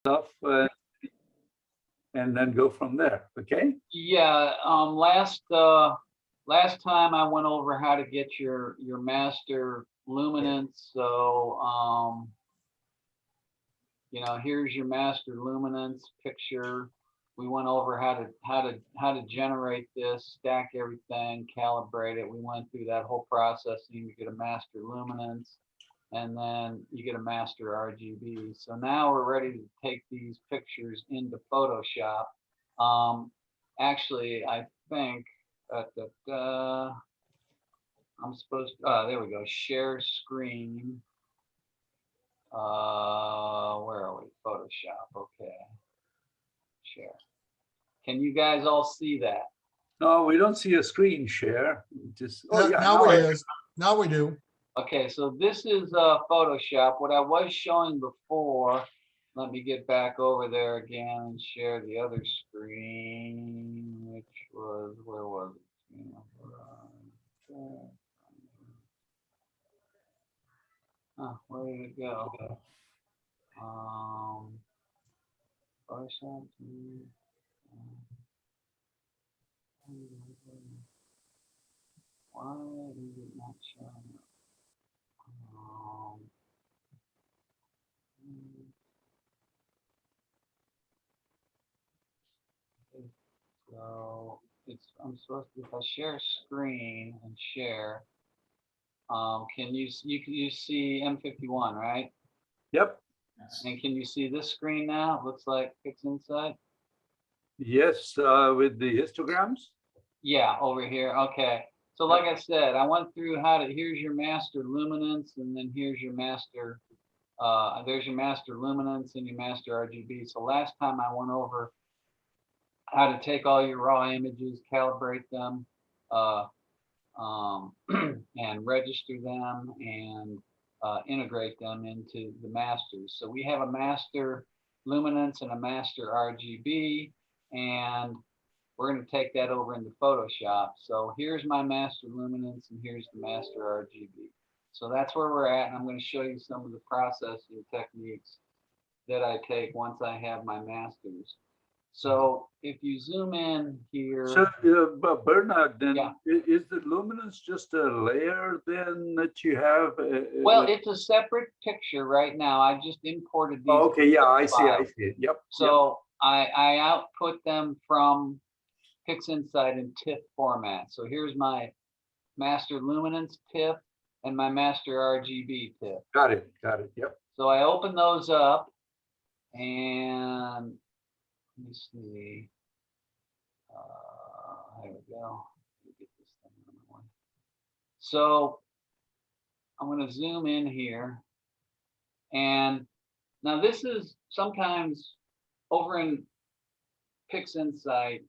stuff and then go from there. Okay. Yeah. Last time I went over how to get your master luminance. So you know, here's your master luminance picture. We went over how to generate this, stack everything, calibrate it. We went through that whole process. And you get a master luminance, and then you get a master RGB. So now we're ready to take these pictures into Photoshop. Actually, I think I'm supposed to, there we go, share screen. Where are we? Photoshop. Okay. Share. Can you guys all see that? No, we don't see a screen share. Just now we do. Okay, so this is Photoshop. What I was showing before, let me get back over there again and share the other screen, which was, where was it? Where did it go? Photoshop. Why is it not showing up? So I'm supposed to, if I share screen and share, can you see M51, right? Yep. And can you see this screen now? It looks like PixInsight. Yes, with the histograms. Yeah, over here. Okay. So like I said, I went through how to, here's your master luminance, and then here's your master, there's your master luminance and your master RGB. So last time I went over how to take all your raw images, calibrate them, and register them, and integrate them into the masters. So we have a master luminance and a master RGB, and we're going to take that over into Photoshop. So here's my master luminance and here's the master RGB. So that's where we're at, and I'm going to show you some of the processing techniques that I take once I have my masters. So if you zoom in here. So, Bernard, then yeah. Is the luminance just a layer then that you have? Well, it's a separate picture right now. I just imported these. Oh, okay, yeah, I see it. Yep. So yep. I output them from PixInsight in TIFF format. So here's my master luminance TIFF and my master RGB TIFF. Got it. Yep. So I open those up, and let me see. There we go. Let me get this thing on the one. So I'm going to zoom in here, and now this is sometimes over in PixInsight,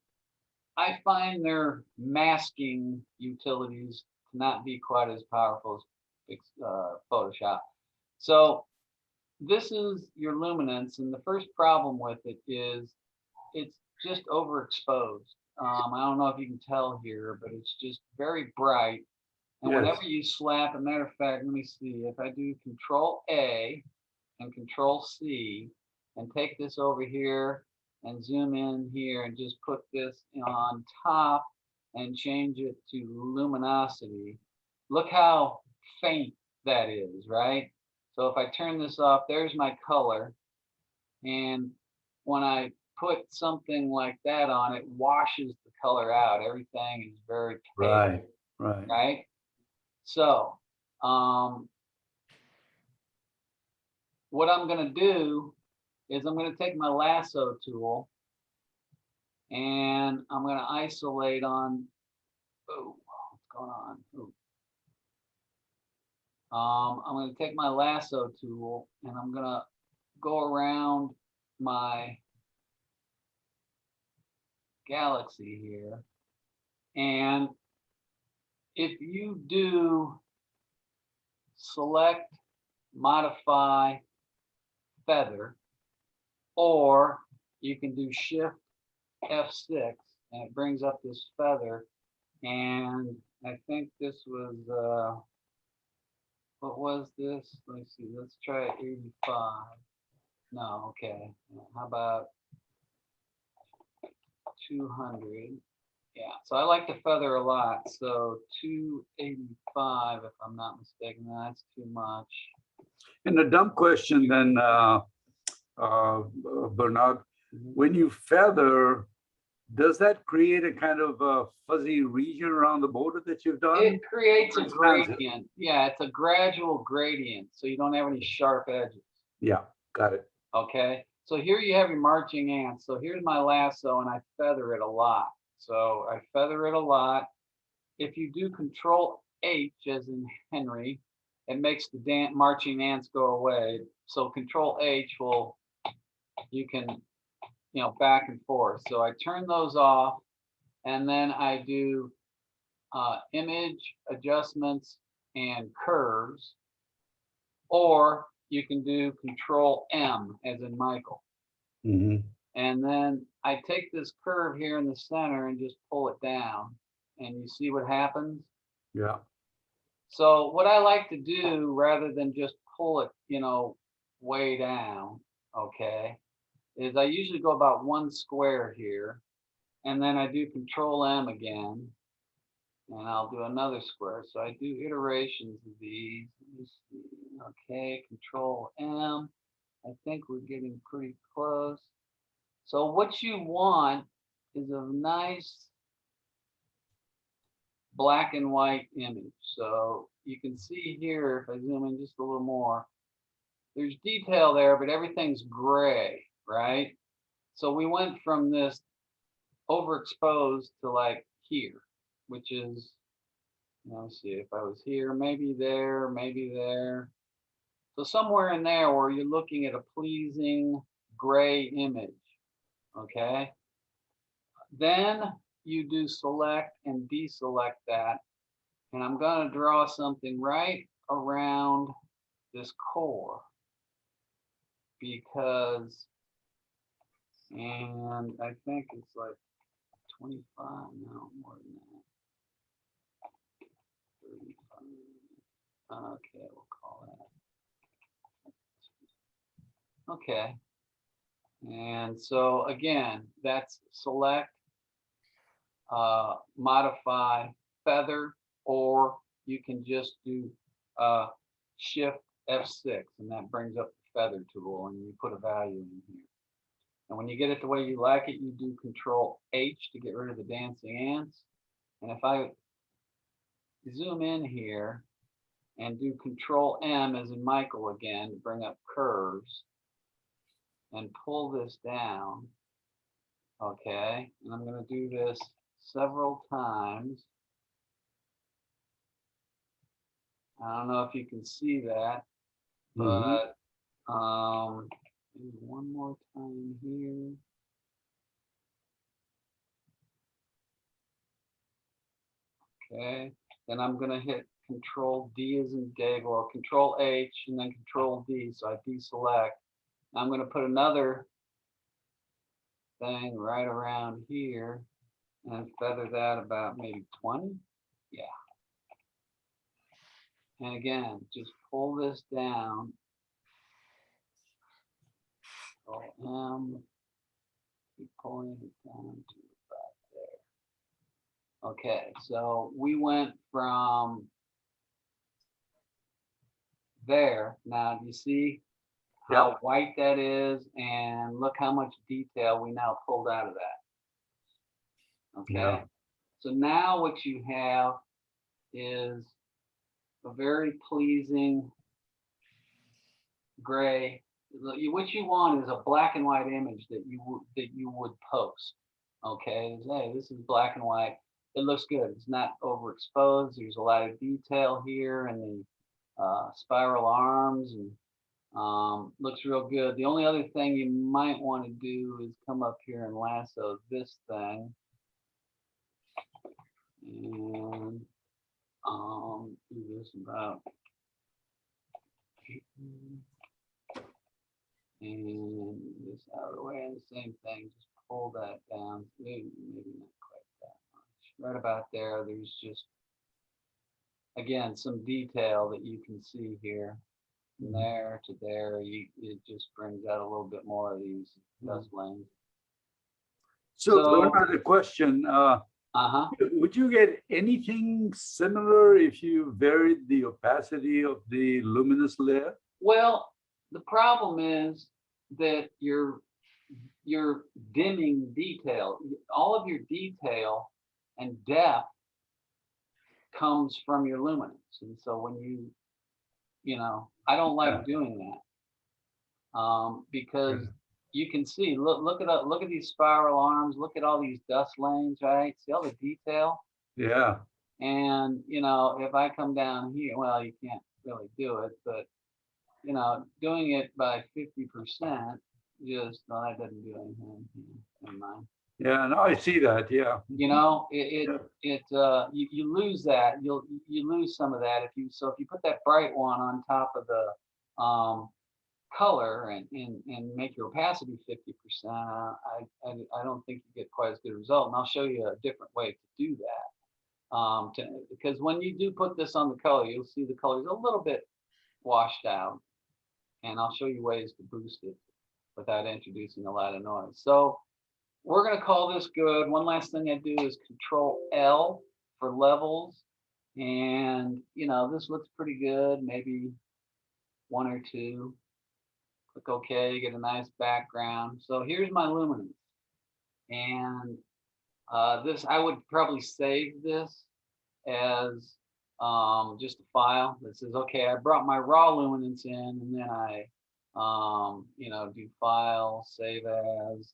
I find their masking utilities to not be quite as powerful as Photoshop. So this is your luminance, and the first problem with it is it's just overexposed. I don't know if you can tell here, but it's just very bright. And yes. Whenever you slap, a matter of fact, let me see, if I do Control A and Control C and take this over here and zoom in here and just put this on top and change it to luminosity, look how faint that is, right? So if I turn this off, there's my color. And when I put something like that on, it washes the color out. Everything is very pale. Right. So what I'm going to do is I'm going to take my lasso tool and I'm going to isolate on, oh, what's going on? Ooh. I'm going to take my lasso tool and I'm going to go around my galaxy here. And if you do select, modify, feather, or you can do Shift F6 and it brings up this feather. And I think this was, what was this? Let me see, let's try 85. No, okay. How about 200? Yeah, so I like to feather a lot. So 285, if I'm not mistaken, that's too much. And a dumb question then, Bernard, when you feather, does that create a kind of a fuzzy region around the border that you've done? It creates a It's kind of- gradient. Yeah, it's a gradual gradient, so you don't have any sharp edges. Yeah, got it. Okay, so here you have your marching ants. So here's my lasso, and I feather it a lot. So I feather it a lot. If you do Control H, as in Henry, it makes the marching ants go away. So Control H will, you can, back and forth. So I turn those off, and then I do image adjustments and curves, or you can do Control M, as in Michael. Mhm. And then I take this curve here in the center and just pull it down, and you see what happens. Yeah. So what I like to do, rather than just pull it, way down, okay, is I usually go about one square here, and then I do Control M again, and I'll do another square. So I do iterations of these. Let me see. Okay, Control M. I think we're getting pretty close. So what you want is a nice black and white image. So you can see here, if I zoom in just a little more, there's detail there, but everything's gray, right? So we went from this overexposed to like here, which is, let's see, if I was here, maybe there, maybe there. So somewhere in there where you're looking at a pleasing gray image, okay? Then you do select and deselect that. And I'm going to draw something right around this core, because, and I think it's like 25, no, more than that, 35. Okay, we'll call that. Okay. And so again, that's select, modify, feather, or you can just do Shift F6, and that brings up the feather tool, and you put a value in here. And when you get it the way you like it, you do Control H to get rid of the dancing ants. And if I zoom in here and do Control M, as in Michael again, to bring up curves, and pull this down, okay, and I'm going to do this several times. I don't know if you can see that, but maybe one more time here. Okay, then I'm going to hit Control D as in Dave, or Control H and then Control D. So I deselect. I'm going to put another thing right around here and feather that about maybe 20. Yeah. And again, just pull this down. Control M. Keep pulling it down to about there. Okay, so we went from there. Now, do you see how white that is? And look how much detail we now pulled out of that. Okay, Yeah. so now what you have is a very pleasing gray. What you want is a black and white image that you would post. Okay, hey, this is black and white. It looks good. It's not overexposed. There's a lot of detail here, and the spiral arms, and looks real good. The only other thing you might want to do is come up here and lasso this thing, and do this about, and this out of the way, and the same thing, just pull that down, maybe not quite that much. Right about there, there's just, again, some detail that you can see here. from there to there, it just brings out a little bit more of these dust lanes. So So- another question, Uh-huh. would you get anything similar if you varied the opacity of the luminous layer? Well, the problem is that you're dimming detail. All of your detail and depth comes from your luminance. And so when you know, I don't like doing that. Because you can see, look at these spiral arms, look at all these dust lanes, right? See all the detail? Yeah, And you know, if I come down here, well, you can't really do it, but you know, doing it by 50%, just no, that doesn't do anything. Never mind. yeah, no, I see that, yeah. You know, Yeah. you lose that. You lose some of that if you put that bright one on top of the color and make your opacity 50%. I don't think you get quite as good a result. And I'll show you a different way to do that. Because when you do put this on the color, you'll see the color's a little bit washed out. And I'll show you ways to boost it without introducing a lot of noise. So we're going to call this good. One last thing I do is Control L for levels. And, you know, this looks pretty good. Maybe one or two. Click OK, get a nice background. So here's my luminance. And this, I would probably save this as just a file that says, okay, I brought my raw luminance in, and then I, you know, do file, save as,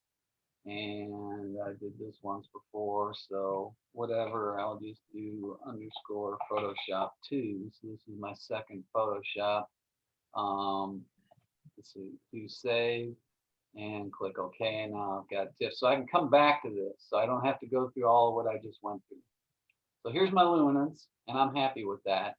and I did this once before, so whatever, I'll just do underscore Photoshop 2. So this is my second Photoshop. Let's see, do save and click OK. And now I've got TIFF. So I can come back to this. So I don't have to go through all of what I just went through. So here's my luminance, and I'm happy with that.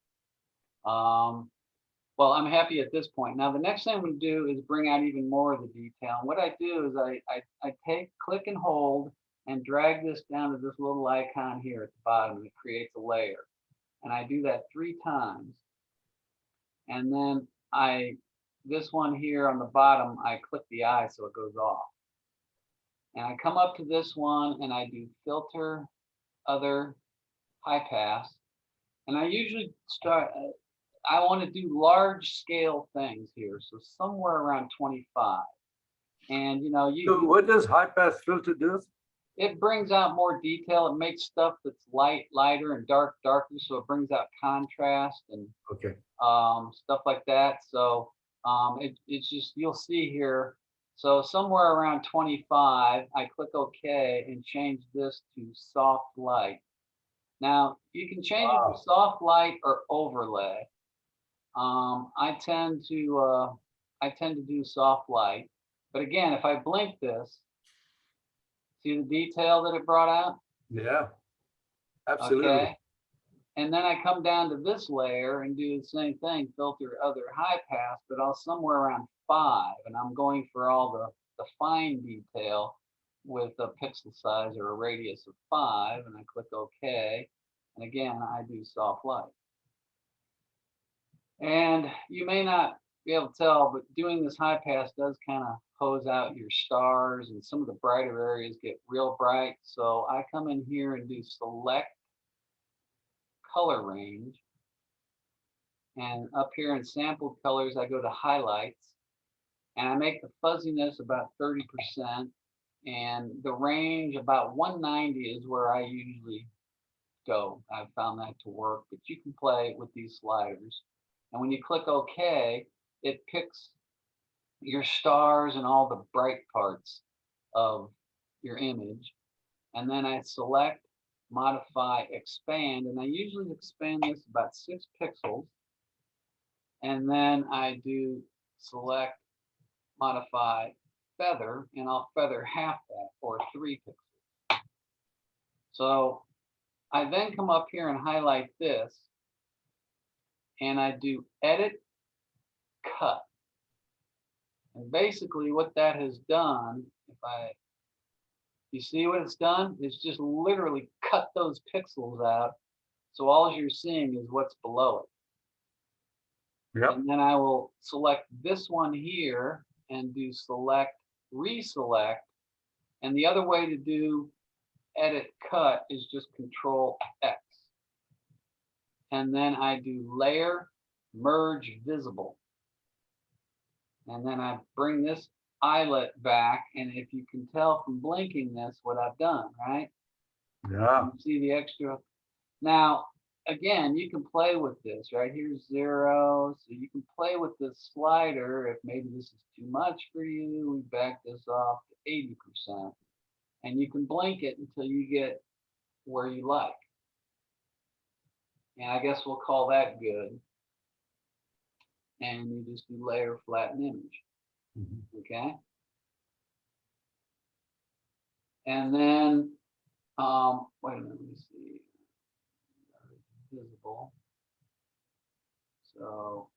Well, I'm happy at this point. Now, the next thing I'm going to do is bring out even more of the detail. And what I do is I take, click and hold, and drag this down to this little icon here at the bottom, and it creates a layer. And I do that 3 times. And then this one here on the bottom, I click the eye so it goes off. And I come up to this one, and I do filter, other, high pass. And I usually start, I want to do large scale things here. So somewhere around 25. And you know, So what does high pass filter do? it brings out more detail. It makes stuff that's lighter and darker. So it brings out contrast and Okay. stuff like that. So it's just, you'll see here. So somewhere around 25, I click OK and change this to soft light. Now you can change it to soft light or overlay. I tend to do soft light, but again, if I blink this, see the detail that it brought out? Yeah, absolutely. Okay. And then I come down to this layer and do the same thing, filter other high pass, but I'll somewhere around 5, and I'm going for all the fine detail with a pixel size or a radius of 5, and I click OK. And again, I do soft light. And you may not be able to tell, but doing this high pass does kind of hose out your stars, and some of the brighter areas get real bright. So I come in here and do select color range. And up here in sampled colors, I go to highlights, and I make the fuzziness about 30%. And the range about 190 is where I usually go. I've found that to work, but you can play with these sliders. And when you click OK, it picks your stars and all the bright parts of your image. And then I select, modify, expand, and I usually expand this about 6 pixels. And then I do select, modify, feather, and I'll feather half that, or 3 pixels. So I then come up here and highlight this, and I do edit, cut. And basically what that has done, you see what it's done? It's just literally cut those pixels out. So all you're seeing is what's below Yep. And then I will select this one here and do select, reselect. And the other way to do edit cut is just Control X. And then I do layer, merge visible. And then I bring this eyelet back. And if you can tell from blinking this, what I've done, right? Yeah. You see the extra. Now, again, you can play with this, right? Here's 0. So you can play with this slider. If maybe this is too much for you, we back this off to 80%. And you can blink it until you get where you like. And I guess we'll call that good. And you just do layer, flatten image. Mhm. Okay. And then, wait a minute, let me see. Visible. So,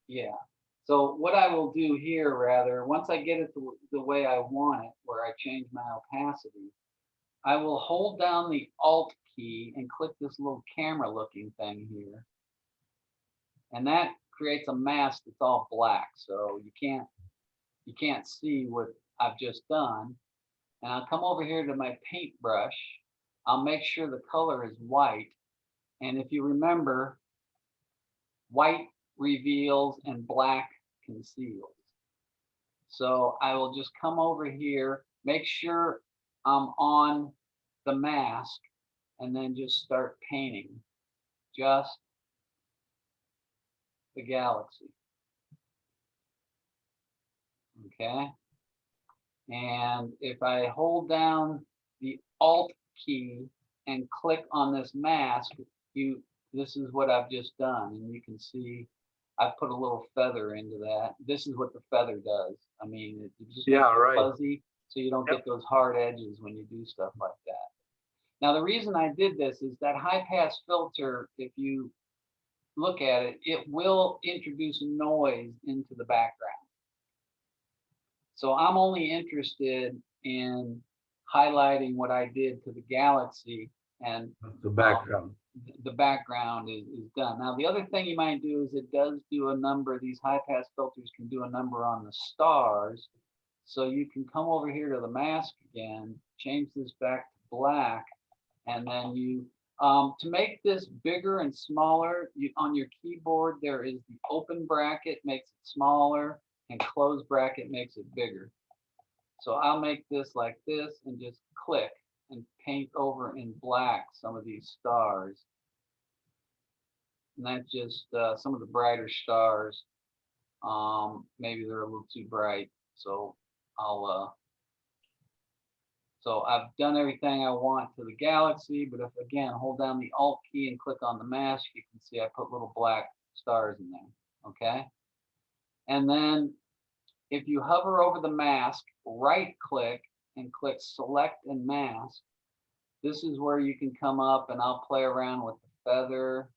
yeah. So what I will do here, rather, once I get it the way I want it, where I change my opacity, I will hold down the Alt key and click this little camera looking thing here. And that creates a mask that's all black. So you can't see what I've just done. And I'll come over here to my paintbrush. I'll make sure the color is white. And if you remember, white reveals and black conceals. So I will just come over here, make sure I'm on the mask, and then just start painting just the galaxy. Okay. And if I hold down the Alt key and click on this mask, this is what I've just done. And you can see I've put a little feather into that. This is what the feather does. I mean, it just makes it fuzzy, so you don't get those hard edges when you do stuff like that. Now, the reason I did this is that high pass filter, if you look at it, it will introduce noise into the background. So I'm only interested in highlighting what I did to the galaxy, and The background. the background is done. Now, the other thing you might do is it does do a number, these high pass filters can do a number on the stars. So you can come over here to the mask again, change this back to black, and then you, to make this bigger and smaller, on your keyboard, there is the open bracket, makes it smaller, and close bracket makes it bigger. So I'll make this like this and just click and paint over in black some of these stars. And that's just some of the brighter stars. Maybe they're a little too bright. So so I've done everything I want to the galaxy, but if again, hold down the Alt key and click on the mask, you can see I put little black stars in there, okay? And then if you hover over the mask, right click and click select and mask, this is where you can come up and I'll play around with the feather,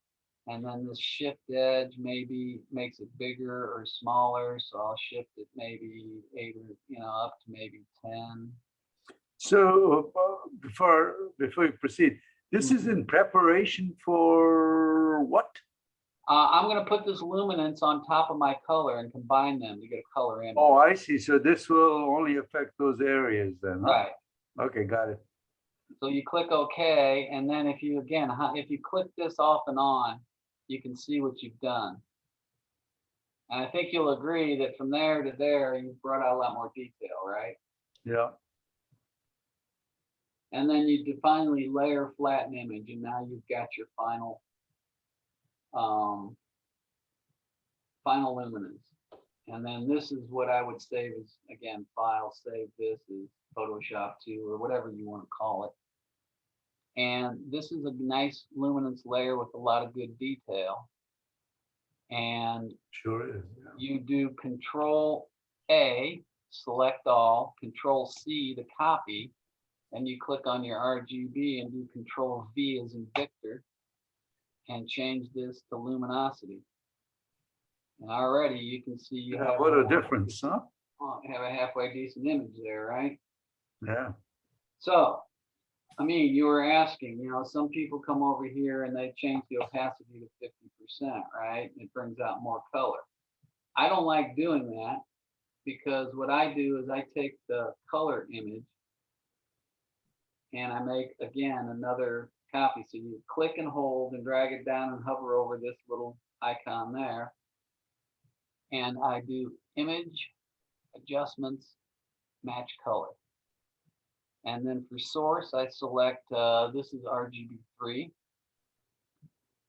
and then this shift edge maybe makes it bigger or smaller. So I'll shift it maybe 8 or, up to maybe 10. So before we proceed, this is in preparation for what? I'm going to put this luminance on top of my color and combine them to get a color image. Oh, I see. So this will only affect those areas then, huh? Right. Okay, got it. So you click OK, and then if you click this off and on, you can see what you've done. And I think you'll agree that from there to there, you've brought out a lot more detail, right? Yeah. And then you finally layer flatten image, and now you've got your final luminance. And then this is what I would save as, again, file, save this as Photoshop 2 or whatever you want to call it. And this is a nice luminance layer with a lot of good detail. And Sure is. Yeah. you do Control A, select all, Control C to copy, and you click on your RGB and do Control V as in Victor and change this to luminosity. And already you can see you have What a difference, huh? you have a halfway decent image there, right? Yeah. So, I mean, you were asking, some people come over here and they change the opacity to 50%, right? It brings out more color. I don't like doing that because what I do is I take the color image and I make, again, another copy. So you click and hold and drag it down and hover over this little icon there. And I do image, adjustments, match color. And then for source, I select, this is RGB3.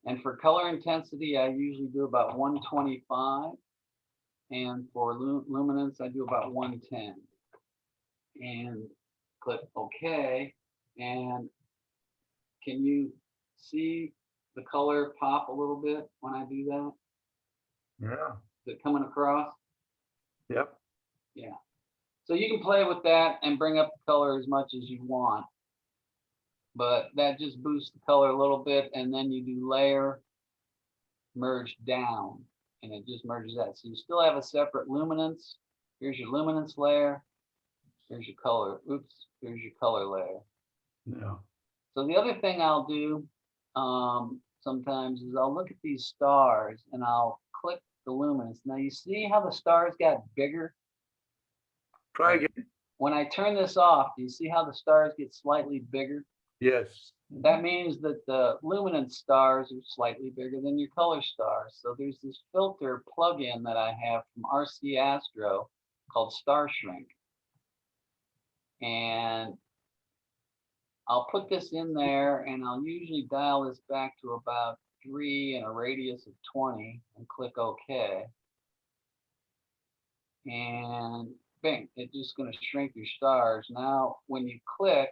And for color intensity, I usually do about 125. And for luminance, I do about 110. And click OK. And can you see the color pop a little bit when I do that? Yeah. Is it coming across? Yep. Yeah. So you can play with that and bring up the color as much as you want. But that just boosts the color a little bit. And then you do layer, merge down. And it just merges that. So you still have a separate luminance. Here's your luminance layer. Here's your color. Oops. Here's your color layer. Yeah. So the other thing I'll do sometimes is I'll look at these stars and I'll click the luminance. Now you see how the stars got bigger? Try again. When I turn this off, do you see how the stars get slightly bigger? Yes. That means that the luminance stars are slightly bigger than your color stars. So there's this filter plugin that I have from RC Astro called Star Shrink. And I'll put this in there and I'll usually dial this back to about 3 and a radius of 20 and click OK. And bing, it's just going to shrink your stars. Now, when you click,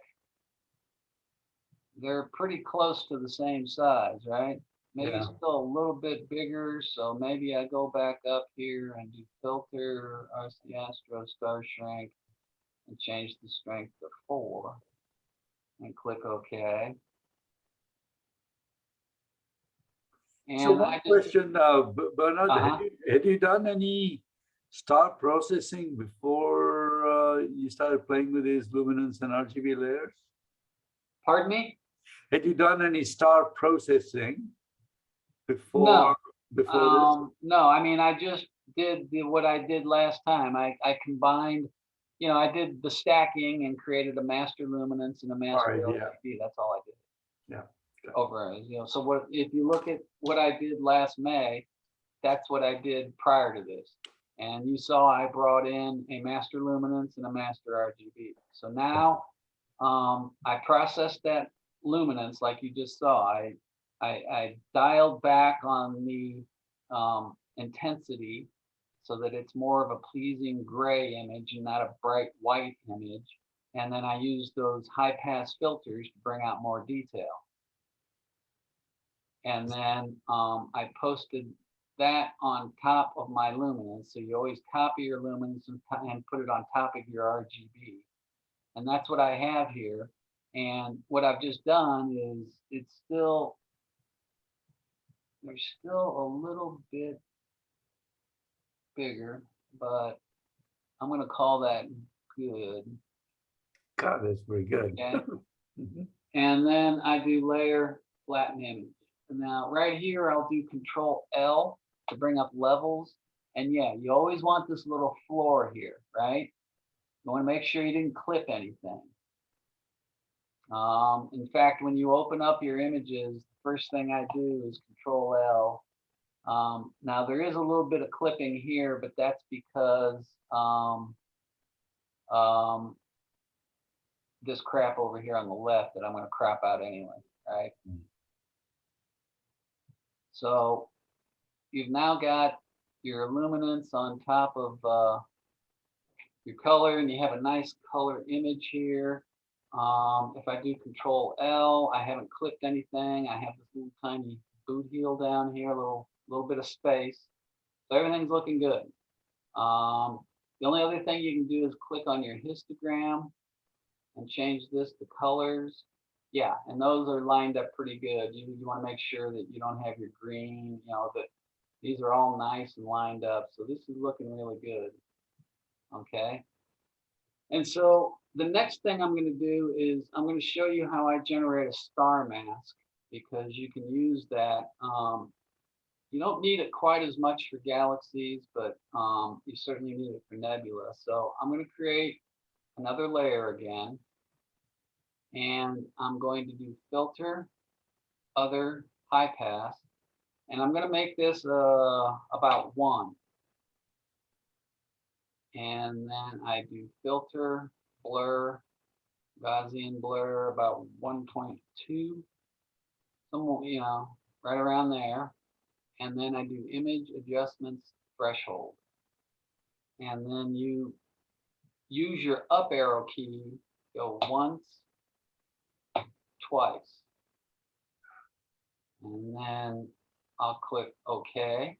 they're pretty close to the same size, right? Maybe Yeah. still a little bit bigger. So maybe I go back up here and do filter, RC Astro, Star Shrink, and change the strength to 4. And click OK. And So one question, Bernard, Uh-huh. had you done any star processing before you started playing with these luminance and RGB layers? Pardon me? Had you done any star processing before this? No, I mean, I just did what I did last time. I combined, you know, I did the stacking and created a master luminance and a master All right, LCD. That's all I did. Yeah. Over, you know, so what if you look at what I did last May, that's what I did prior to this. And you saw I brought in a master luminance and a master RGB. So now I processed that luminance like you just saw. I dialed back on the intensity so that it's more of a pleasing gray image and not a bright white image. And then I used those high pass filters to bring out more detail. And then I posted that on top of my luminance. So you always copy your luminance and put it on top of your RGB. And that's what I have here. And what I've just done is there's still a little bit bigger, but I'm going to call that good. God, that's very good. Okay. And then I do layer, flatten image. Now right here, I'll do Control L to bring up levels. And yeah, you always want this little floor here, right? You want to make sure you didn't clip anything. In fact, when you open up your images, the first thing I do is Control L. Now there is a little bit of clipping here, but that's because this crap over here on the left that I'm going to crop out anyway, right? So you've now got your luminance on top of your color, and you have a nice color image here. If I do Control L, I haven't clipped anything. I have this little tiny boot heel down here, a little bit of space. So everything's looking good. The only other thing you can do is click on your histogram and change this to colors. Yeah, and those are lined up pretty good. You want to make sure that you don't have your green, you know, that these are all nice and lined up. So this is looking really good. Okay. And so the next thing I'm going to do is I'm going to show you how I generate a star mask, because you can use that. You don't need it quite as much for galaxies, but you certainly need it for nebula. So I'm going to create another layer again, and I'm going to do filter, other, high pass, and I'm going to make this about 1. And then I do filter, blur, Gaussian blur about 1.2, somewhere, right around there. And then I do image adjustments threshold. And then you use your up arrow key, go once, twice. And then I'll click OK.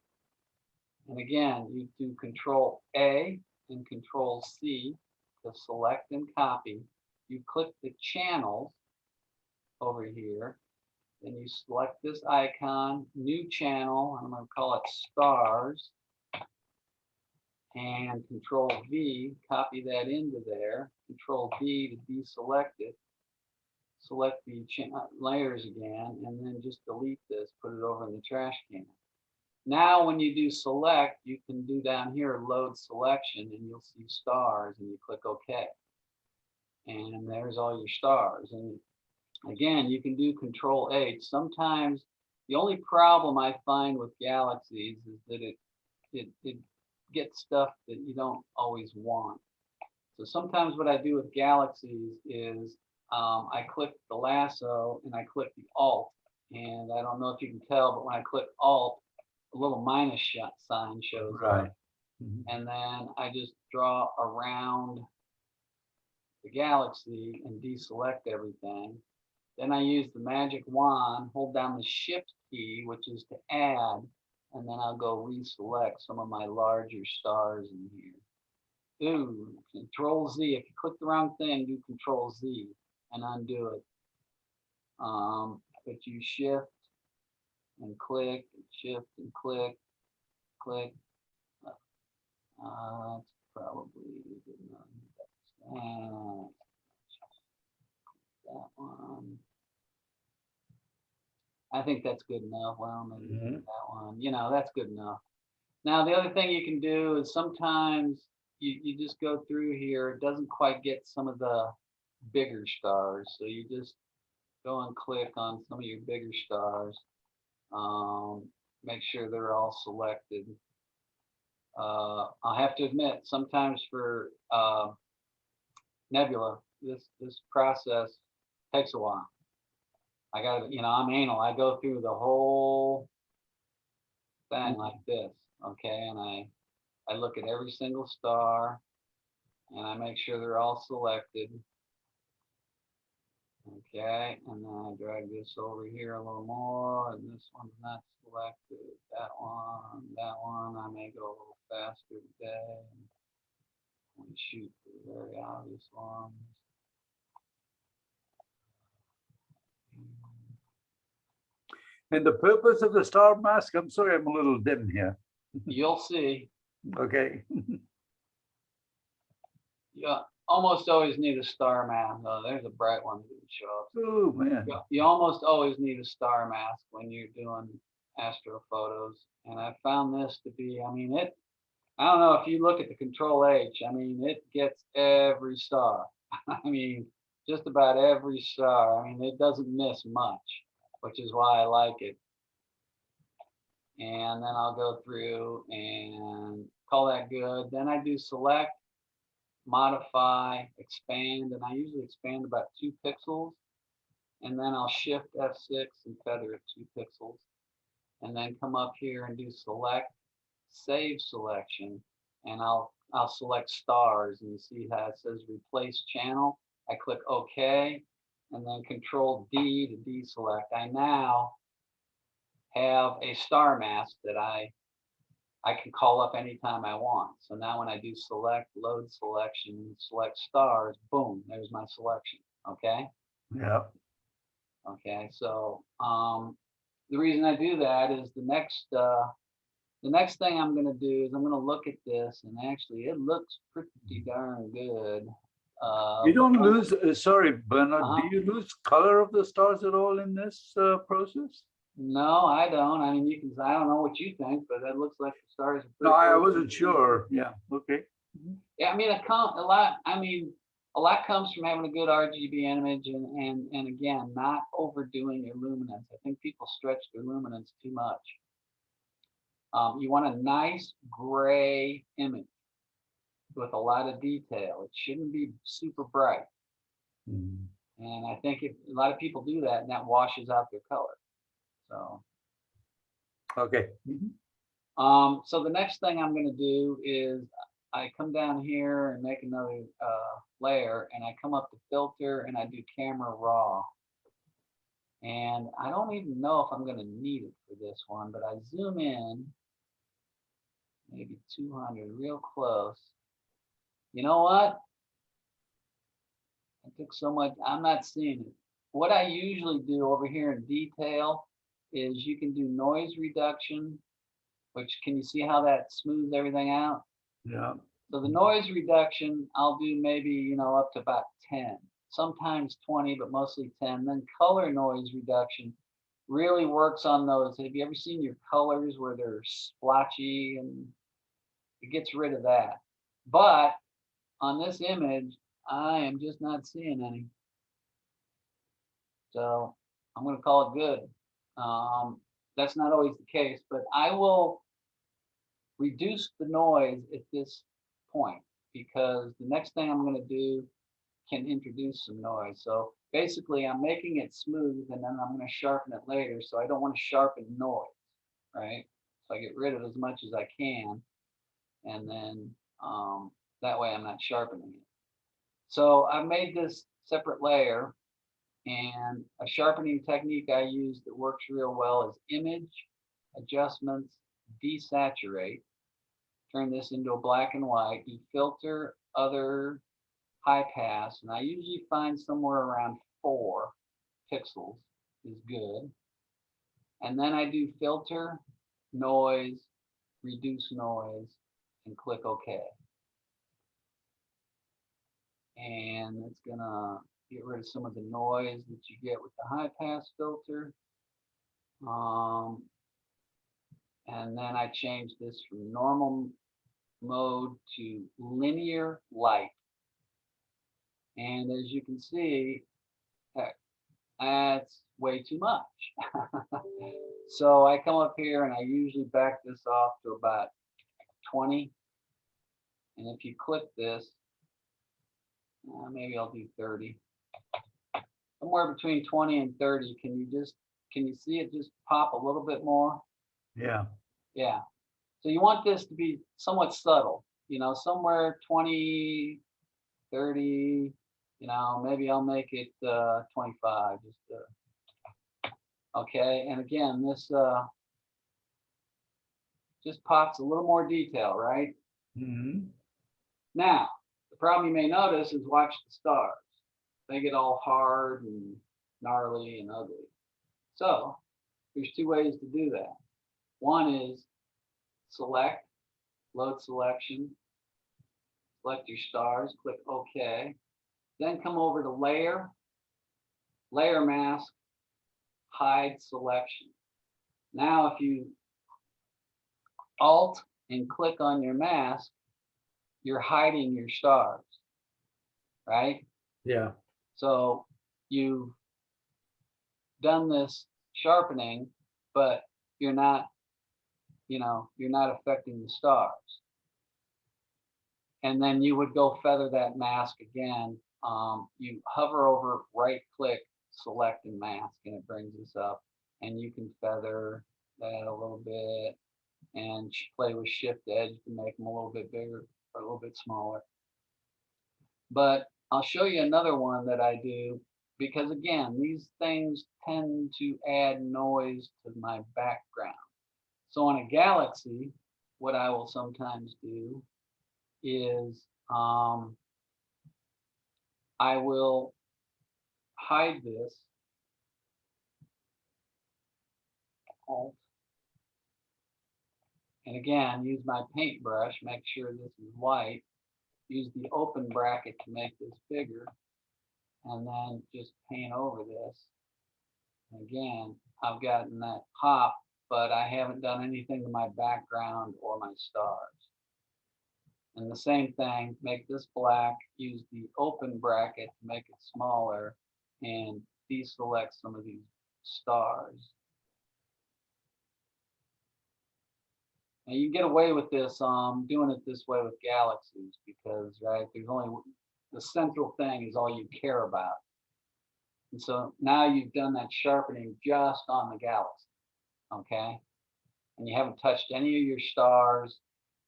And again, you do Control A and Control C to select and copy. You click the channels over here. Then you select this icon, new channel, I'm going to call it stars, and Control V, copy that into there, Control V to deselect it, select the layers again, and then just delete this, put it over in the trash can. Now when you do select, you can do down here load selection, and you'll see stars, and you click OK. And there's all your stars. And again, you can do Control H. Sometimes the only problem I find with galaxies is that it gets stuff that you don't always want. So sometimes what I do with galaxies is I click the lasso and I click the Alt. And I don't know if you can tell, but when I click Alt, a little minus sign shows up. And then I just draw around the galaxy and deselect everything. Then I use the magic wand, hold down the shift key, which is to add, and then I'll go reselect some of my larger stars in here. Ooh, Control Z. If you click the wrong thing, do Control Z and undo it. But you shift and click, shift and click, click. That's probably good enough. That one. I think that's good enough. Well, maybe that one. That's good enough. Now, the other thing you can do is sometimes you just go through here. It doesn't quite get some of the bigger stars. So you just go and click on some of your bigger stars. Make sure they're all selected. I have to admit, sometimes for Nebula, this process takes a while. I gotta, I'm anal. I go through the whole thing like this, okay? And I look at every single star, and I make sure they're all selected. Okay, and then I drag this over here a little more, and this one's not selected. That one, I may go a little faster today. And shoot for the very obvious ones. And the purpose of the star mask, I'm sorry, I'm a little dim here. You'll see. Okay. You almost always need a star mask. Oh, there's a bright one that didn't show up. Oh, man. You almost always need a star mask when you're doing astro photos. And I found this to be, I don't know if you look at the Control H, it gets every star. Just about every star. It doesn't miss much, which is why I like it. And then I'll go through and call that good. Then I do select, modify, expand, and I usually expand about 2 pixels. And then I'll shift F6 and feather it 2 pixels. And then come up here and do select, save selection, and I'll select stars, and you see how it says replace channel. I click OK, and then Control D to deselect. I now have a star mask that I can call up anytime I want. So now when I do select, load selection, select stars, boom, there's my selection. Okay. Yeah. Okay. So the reason I do that is the next thing I'm going to do is I'm going to look at this, and actually it looks pretty darn good. You don't lose, sorry, Bernard, do you lose color of the stars at all in this process? No, I don't. I mean, you can, I don't know what you think, but it looks like the stars are No, pretty I close. wasn't sure. Yeah, okay. Yeah, I mean, a lot, I mean, a lot comes from having a good RGB image and again, not overdoing your luminance. I think people stretch their luminance too much. You want a nice gray image with a lot of detail. It shouldn't be super bright. Mhm. And I think if a lot of people do that, and that washes out their color. So, Okay. so the next thing I'm going to do is I come down here and make another layer, and I come up to filter and I do camera raw. And I don't even know if I'm going to need it for this one, but I zoom in, maybe 200, real close. You know what? I took so much, I'm not seeing it. What I usually do over here in detail is you can do noise reduction, which can you see how that smooths everything out? Yeah. So the noise reduction, I'll do maybe, you know, up to about 10, sometimes 20, but mostly 10. Then color noise reduction really works on those. Have you ever seen your colors where they're splotchy, and it gets rid of that. But on this image, I am just not seeing any. So I'm going to call it good. That's not always the case, but I will reduce the noise at this point because the next thing I'm going to do can introduce some noise. So basically I'm making it smooth and then I'm going to sharpen it later. So I don't want to sharpen noise, right? So I get rid of as much as I can. And then that way I'm not sharpening it. So I've made this separate layer, and a sharpening technique I use that works real well is image, adjustments, desaturate. Turn this into a black and white. You filter, other, high pass, and I usually find somewhere around 4 pixels is good. And then I do filter, noise, reduce noise, and click OK. And it's gonna get rid of some of the noise that you get with the high pass filter. And then I change this from normal mode to linear light. And as you can see, that's way too much. So I come up here and I usually back this off to about 20. And if you click this, maybe I'll do 30. Somewhere between 20 and 30. Can you see it just pop a little bit more? Yeah. Yeah. So you want this to be somewhat subtle, you know, somewhere 20, 30, you know, maybe I'll make it 25. Okay. And again, this just pops a little more detail, right? Mhm. Now, the problem you may notice is watch the stars. They get all hard and gnarly and ugly. So there's 2 ways to do that. One is select, load selection, select your stars, click OK. Then come over to layer, layer mask, hide selection. Now if you Alt and click on your mask, you're hiding your stars, right? Yeah. So you've done this sharpening, but you're not, you know, you're not affecting the stars. And then you would go feather that mask again. You hover over, right click, select and mask, and it brings this up. And you can feather that a little bit and play with shift edge to make them a little bit bigger or a little bit smaller. But I'll show you another one that I do because again, these things tend to add noise to my background. So on a galaxy, what I will sometimes do is I will hide this, Alt, and again, use my paintbrush, make sure this is white, use the open bracket to make this bigger, and then just paint over this. Again, I've gotten that pop, but I haven't done anything to my background or my stars. And the same thing, make this black, use the open bracket to make it smaller, and deselect some of these stars. Now you can get away with this, doing it this way with galaxies, because right, there's only the central thing is all you care about. And so now you've done that sharpening just on the galaxy, okay? And you haven't touched any of your stars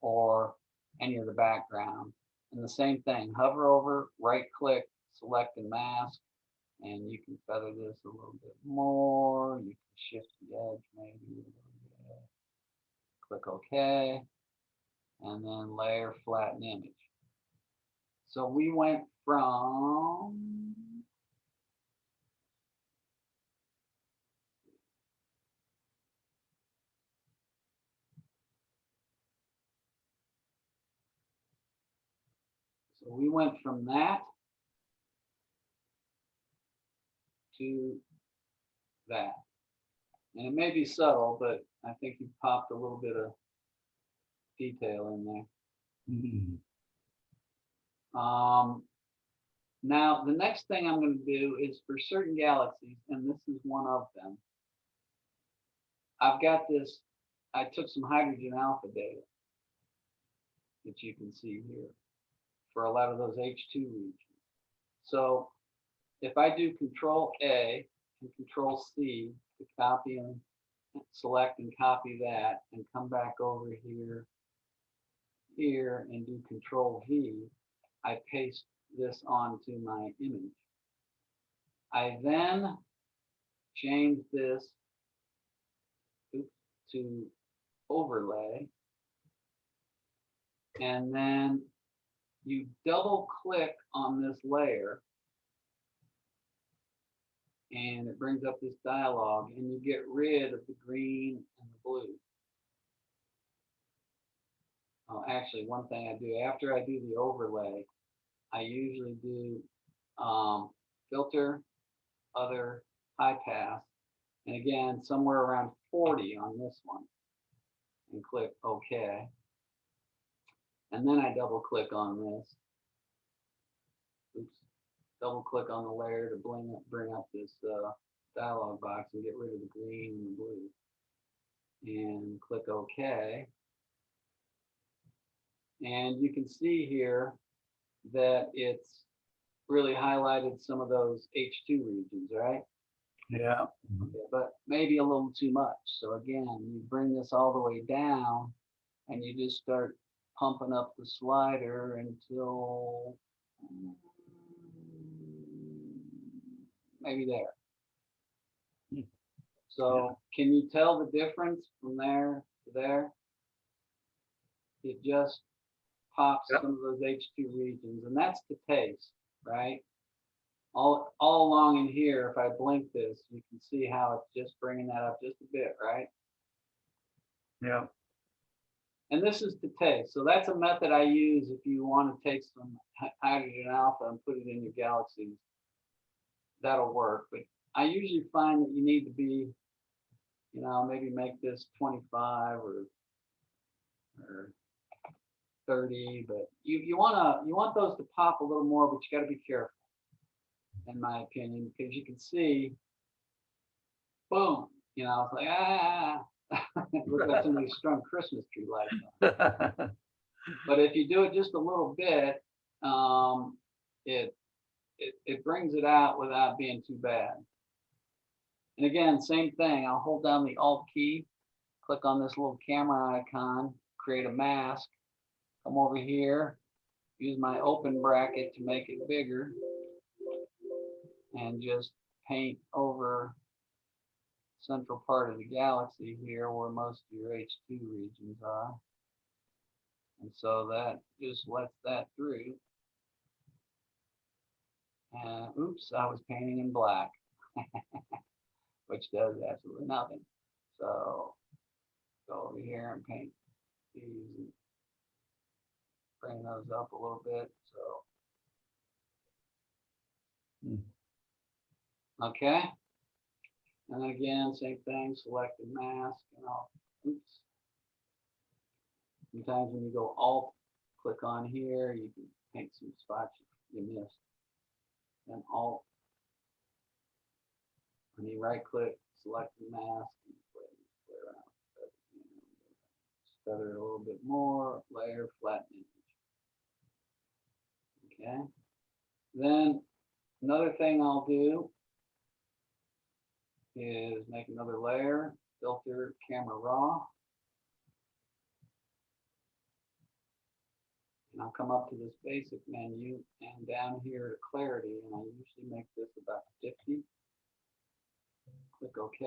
or any of the background. And the same thing, hover over, right click, select and mask, and you can feather this a little bit more. You can shift the edge maybe a little bit. Click OK, and then layer, flatten image. So we went from that to that. And it may be subtle, but I think you popped a little bit of detail in there. Now, the next thing I'm going to do is for certain galaxies, and this is one of them. I've got this, I took some hydrogen alpha data that you can see here for a lot of those H2 regions. So if I do Control A and Control C to copy and select and copy that, and come back over here and do Control V, I paste this onto my image. I then change this to overlay, and then you double click on this layer, and it brings up this dialog, and you get rid of the green and the blue. Oh, actually, one thing I do after I do the overlay, I usually do filter, other, high pass, and again somewhere around 40 on this one, and click OK. And then I double click on this. Oops. Double click on the layer to bring up this dialog box and get rid of the green and the blue. And click OK. And you can see here that it's really highlighted some of those H2 regions, right? Yeah. But maybe a little too much. So again, you bring this all the way down, and you just start pumping up the slider until maybe there. So can you tell the difference from there to there? It just pops some of those H2 regions, and that's the taste, right? All along in here, if I blink this, you can see how it's just bringing that up just a bit, right? Yeah. And this is to taste. So that's a method I use if you want to take some hydrogen alpha and put it in your galaxies. That'll work. But I usually find that you need to be, you know, maybe make this 25 or 30, but you want those to pop a little more, but you got to be careful, in my opinion, because you can see, boom, you know, it's like it looks like somebody strung Christmas tree lights on. But if you do it just a little bit, it brings it out without being too bad. And again, same thing. I'll hold down the Alt key, click on this little camera icon, create a mask, come over here, use my open bracket to make it bigger, and just paint over central part of the galaxy here where most of your H2 regions are. And so that just lets that through. And oops, I was painting in black, which does absolutely nothing. So go over here and paint these and bring those up a little bit. So okay. And again, same thing, select and mask, and I'll, oops. Sometimes when you go Alt, click on here, you can paint some spots you missed. Then Alt, and you right click, select the mask, and play around. Feather it a little bit more, layer, flatten image. Okay. Then another thing I'll do is make another layer, filter, camera raw. And I'll come up to this basic menu and down here to clarity, and I usually make this about 50. Click OK.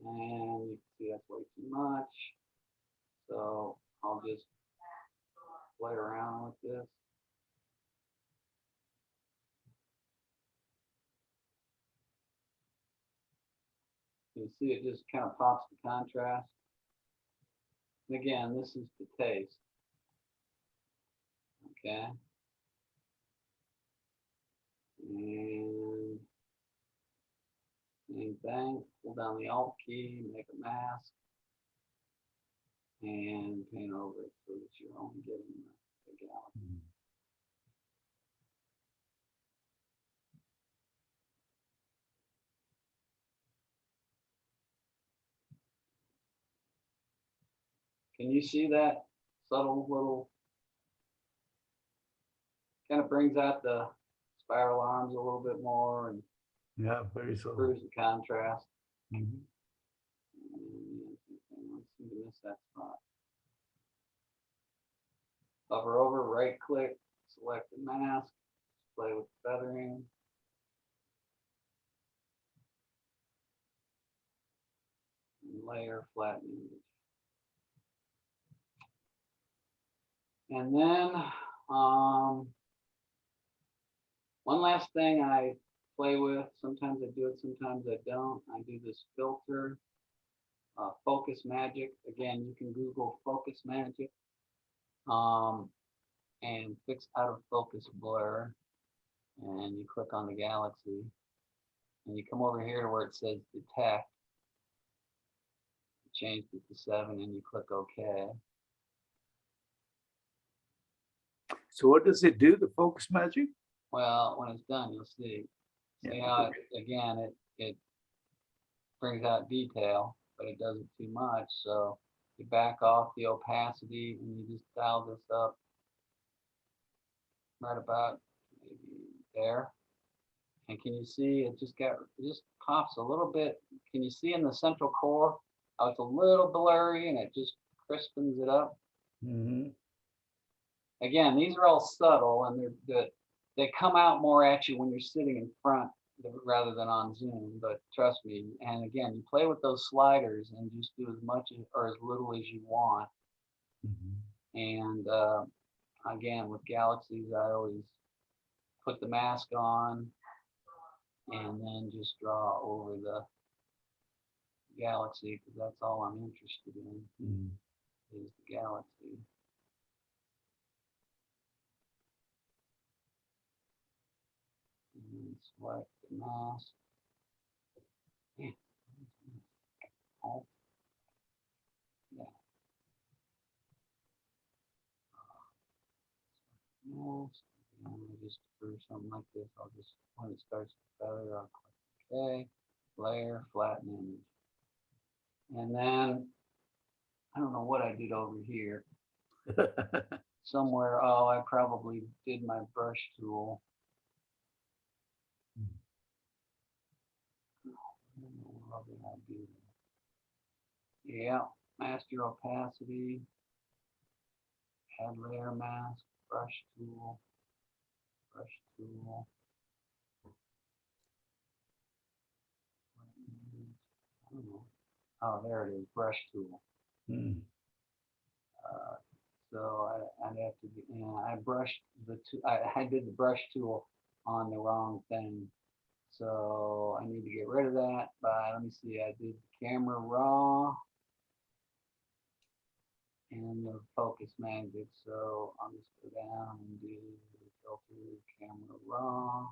And you can see that's way too much. So I'll just play around with this. You see it just kind of pops the contrast. And again, this is the taste. Okay. And same thing, pull down the Alt key, make a mask, and paint over it so that you're only getting the galaxy. Can you see that subtle little, kind of brings out the spiral arms a little bit more and Yeah, very so. improves the contrast. Mhm. Let's see to miss that spot. Hover over, right click, select the mask, play with feathering. And layer, flatten image. And then one last thing I play with, sometimes I do it, sometimes I don't. I do this filter, focus magic. Again, you can Google focus magic and fix out of focus blur. And you click on the galaxy and you come over here to where it says detect. Change it to 7 and you click OK. So what does it do, the focus magic? Well, when it's done, you'll see. See Yeah. how it brings out detail, but it doesn't too much. So you back off the opacity and you just dial this up right about maybe there. And can you see it just pops a little bit? Can you see in the central core how it's a little blurry and it just crispens it up? Mm-hmm. Again, these are all subtle and they come out more at you when you're sitting in front rather than on Zoom, but trust me. And again, you play with those sliders and just do as much or as little as you want. Mm-hmm. And again, with galaxies, I always put the mask on and then just draw over the galaxy because that's all I'm interested in is the galaxy. And select the mask. Oh, yeah. Mask. And just for something like this, I'll just, when it starts to feather, I'll click OK, layer, flatten image. And then, I don't know what I did over here. Somewhere, oh, I probably did my brush tool. What did I do? Yeah, master opacity, add layer mask, brush tool. I don't know. Oh, there it is, brush tool. So I'd have to be, I brushed I did the brush tool on the wrong thing. So I need to get rid of that by, let me see, I did the camera raw and the focus magic. So I'll just go down and do filter camera raw.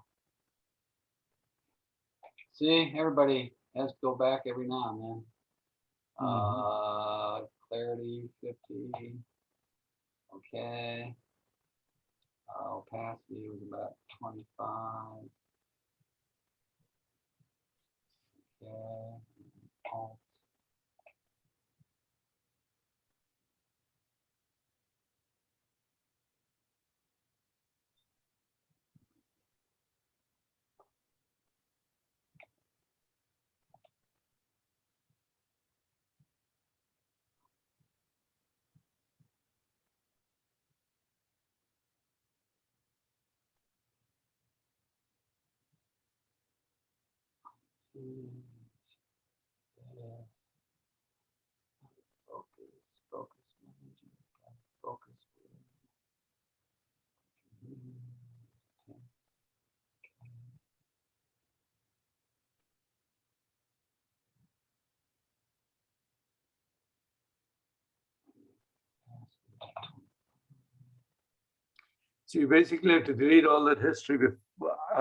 See, everybody has to go back every now and then. Mhm. Clarity 50. Okay. Opacity was about 25. Okay. Alt. Yeah. Focus, focus management, focus. So you basically have to delete all that history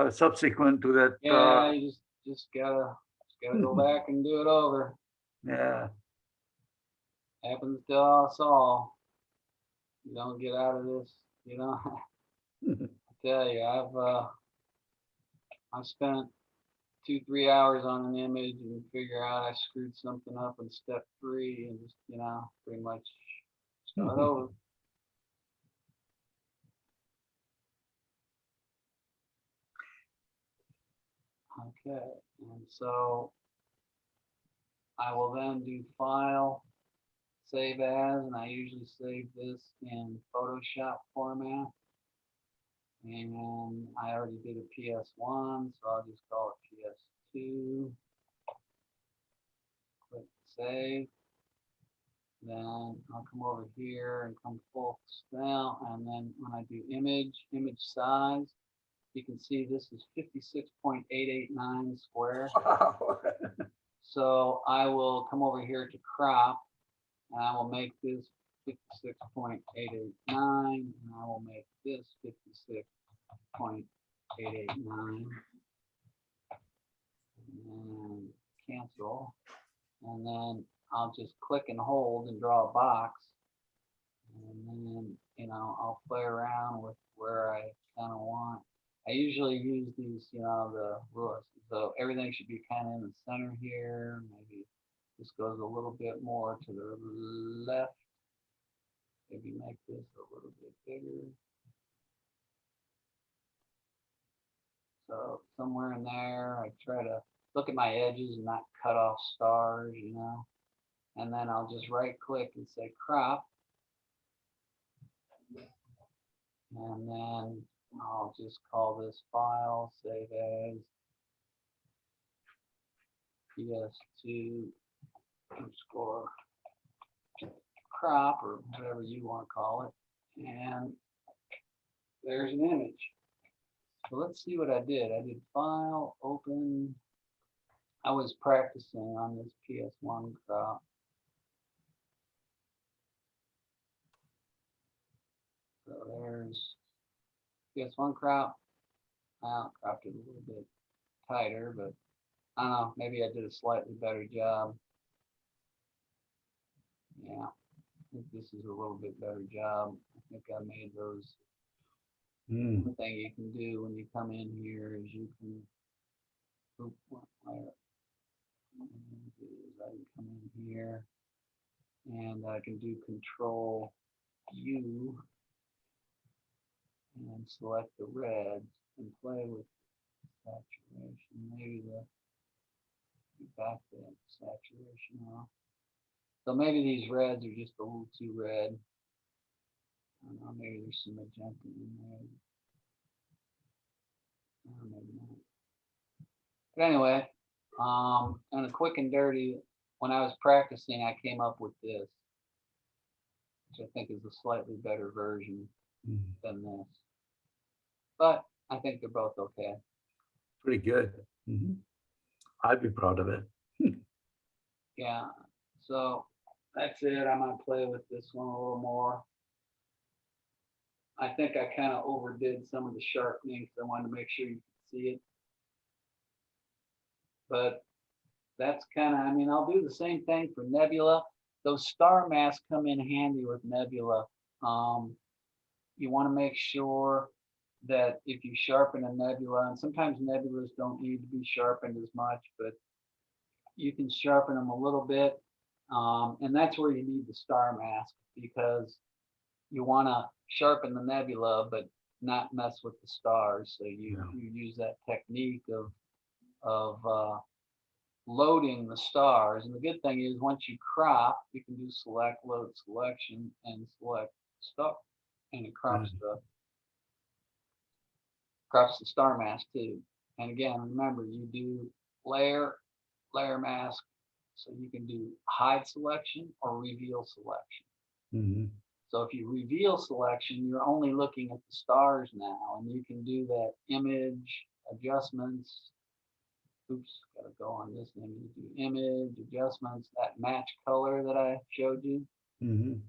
subsequent to that. Yeah, you just gotta go back and do it over. Yeah. Happens to us all. You don't get out of this, you know. I tell you, I've spent 2-3 hours on an image and figure out I screwed something up in step 3 and just, pretty much start over. Okay, and so I will then do file, save as, and I usually save this in Photoshop format. And I already did a PS1, so I'll just call it PS2. Click save. Then I'll come over here and come full scale. And then when I do image size, you can see this is 56.889 square. Wow. So I will come over here to crop, and I will make this 56.889, and I will make this 56.889, and cancel. And then I'll just click and hold and draw a box. And then, I'll play around with where I kind of want. I usually use these, the rules. So everything should be kind of in the center here. Maybe this goes a little bit more to the left. Maybe make this a little bit bigger. So somewhere in there, I try to look at my edges and not cut off stars, And then I'll just right click and say crop. And then I'll just call this file, save as PS2 underscore crop, or whatever you want to call it. And there's an image. So let's see what I did. I did file, open. I was practicing on this PS1 crop. So there's PS1 crop. I cropped it a little bit tighter, but I don't know, maybe I did a slightly better job. Yeah, I think this is a little bit better job. I think I made those. One thing you can do when you come in here is you can, I can come in here and I can do Control U and select the red and play with saturation. Maybe back that saturation off. So maybe these reds are just a little too red. I don't know, maybe there's some magenta in there. Maybe not. But anyway, and a quick and dirty, when I was practicing, I came up with this, which I think is a slightly better version than this. But I think they're both okay. Pretty good. I'd be proud of it. Yeah, so that's it. I might play with this one a little more. I think I kind of overdid some of the sharpening because I wanted to make sure you could see it. but that's kind of, I mean, I'll do the same thing for Nebula. Those star masks come in handy with Nebula. You want to make sure that if you sharpen a nebula, and sometimes nebulas don't need to be sharpened as much, but you can sharpen them a little bit. And that's where you need the star mask, because you want to sharpen the nebula, but not mess with the stars. So you use that technique of loading the stars. And the good thing is, once you crop, you can do select, load, selection, and select star, and it crops the star mask too. And again, remember, you do layer mask, so you can do hide selection or reveal selection. Mm-hmm. So if you reveal selection, you're only looking at the stars now, and you can do that image adjustments. Oops, gotta go on this thing. You do image adjustments, that match color that I showed you. Mm-hmm.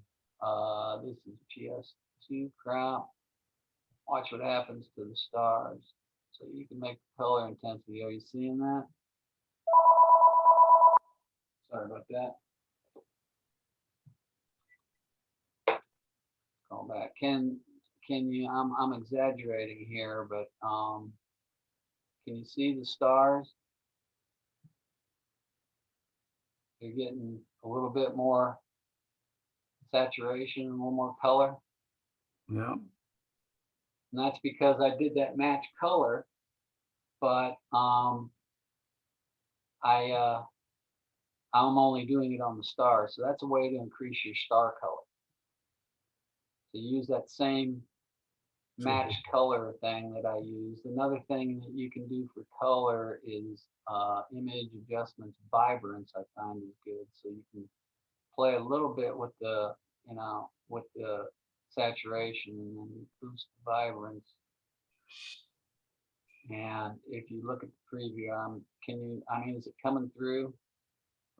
This is PS2 crop. Watch what happens to the stars. So you can make the color intensity. Are you seeing that? Sorry about that. Go back. Can you? I'm exaggerating here, but can you see the stars? You're getting a little bit more saturation, a little more color. Yeah. And that's because I did that match color, but I'm only doing it on the stars. So that's a way to increase your star color. So use that same match color thing that I used. Another thing that you can do for color is image adjustments. Vibrance I find is good. So you can play a little bit with the, with the saturation, and then boost the vibrance. And if you look at the preview, is it coming through?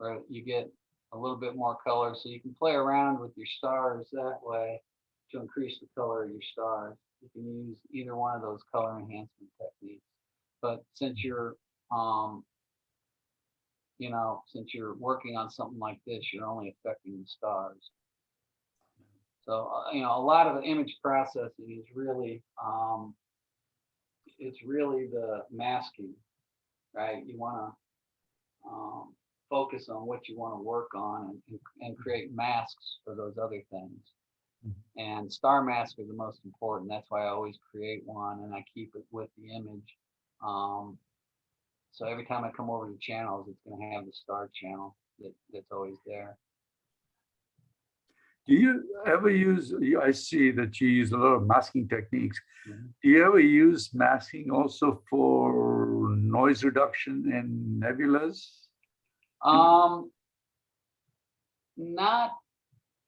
Or you get a little bit more color, so you can play around with your stars that way to increase the color of your stars. You can use either one of those color enhancement techniques. But since you're since you're working on something like this, you're only affecting the stars. So a lot of the image processing is really it's really the masking, right? You want to focus on what you want to work on, and create masks for those other things. And star masks are the most important. That's why I always create one, and I keep it with the image. So every time I come over to channels, it's going to have the star channel that's always there. Do you ever use, I see that you use a lot of masking techniques. Mm-hmm. Do you ever use masking also for noise reduction in nebulas? Not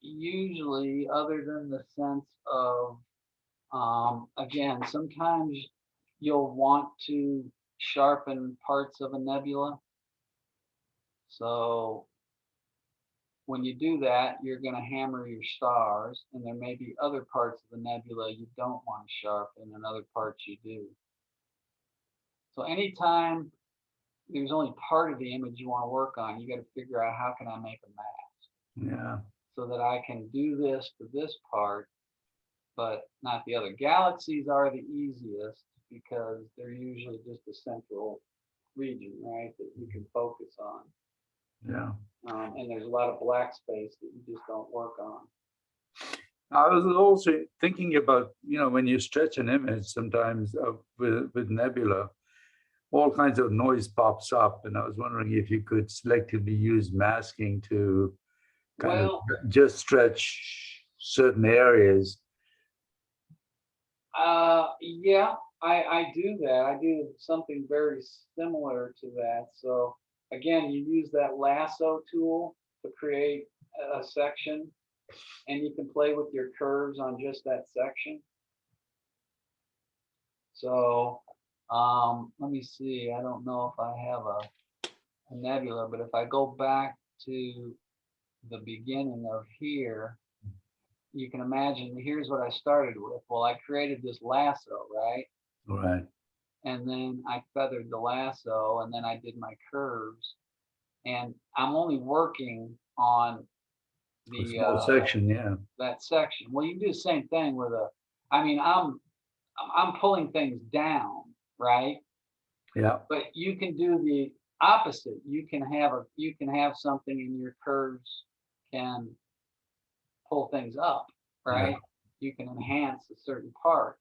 usually, other than the sense of, again, sometimes you'll want to sharpen parts of a nebula. So when you do that, you're going to hammer your stars, and there may be other parts of the nebula you don't want to sharpen, and other parts you do. So anytime there's only part of the image you want to work on, you got to figure out, how can I make a mask? Yeah. So that I can do this to this part, but not the other. Galaxies are the easiest because they're usually just a central region, right, that you can focus on. Yeah. And there's a lot of black space that you just don't work on. I was also thinking about, when you stretch an image sometimes with Nebula, all kinds of noise pops up. And I was wondering if you could selectively use masking to kind of just stretch certain areas. Yeah, I do that. I do something very similar to that. So again, you use that lasso tool to create a section, and you can play with your curves on just that section. So let me see. I don't know if I have a nebula, but if I go back to the beginning of here, you can imagine, here's what I started with. Well, I created this lasso, right? Right. and then I feathered the lasso, and then I did my curves, and I'm only working on A the small section, yeah. that section. Well, you can do the same thing with a. I mean, I'm pulling things down, right? Yeah. But you can do the opposite. You can have something in your curves can pull things up, right? Yeah. You can enhance a certain part.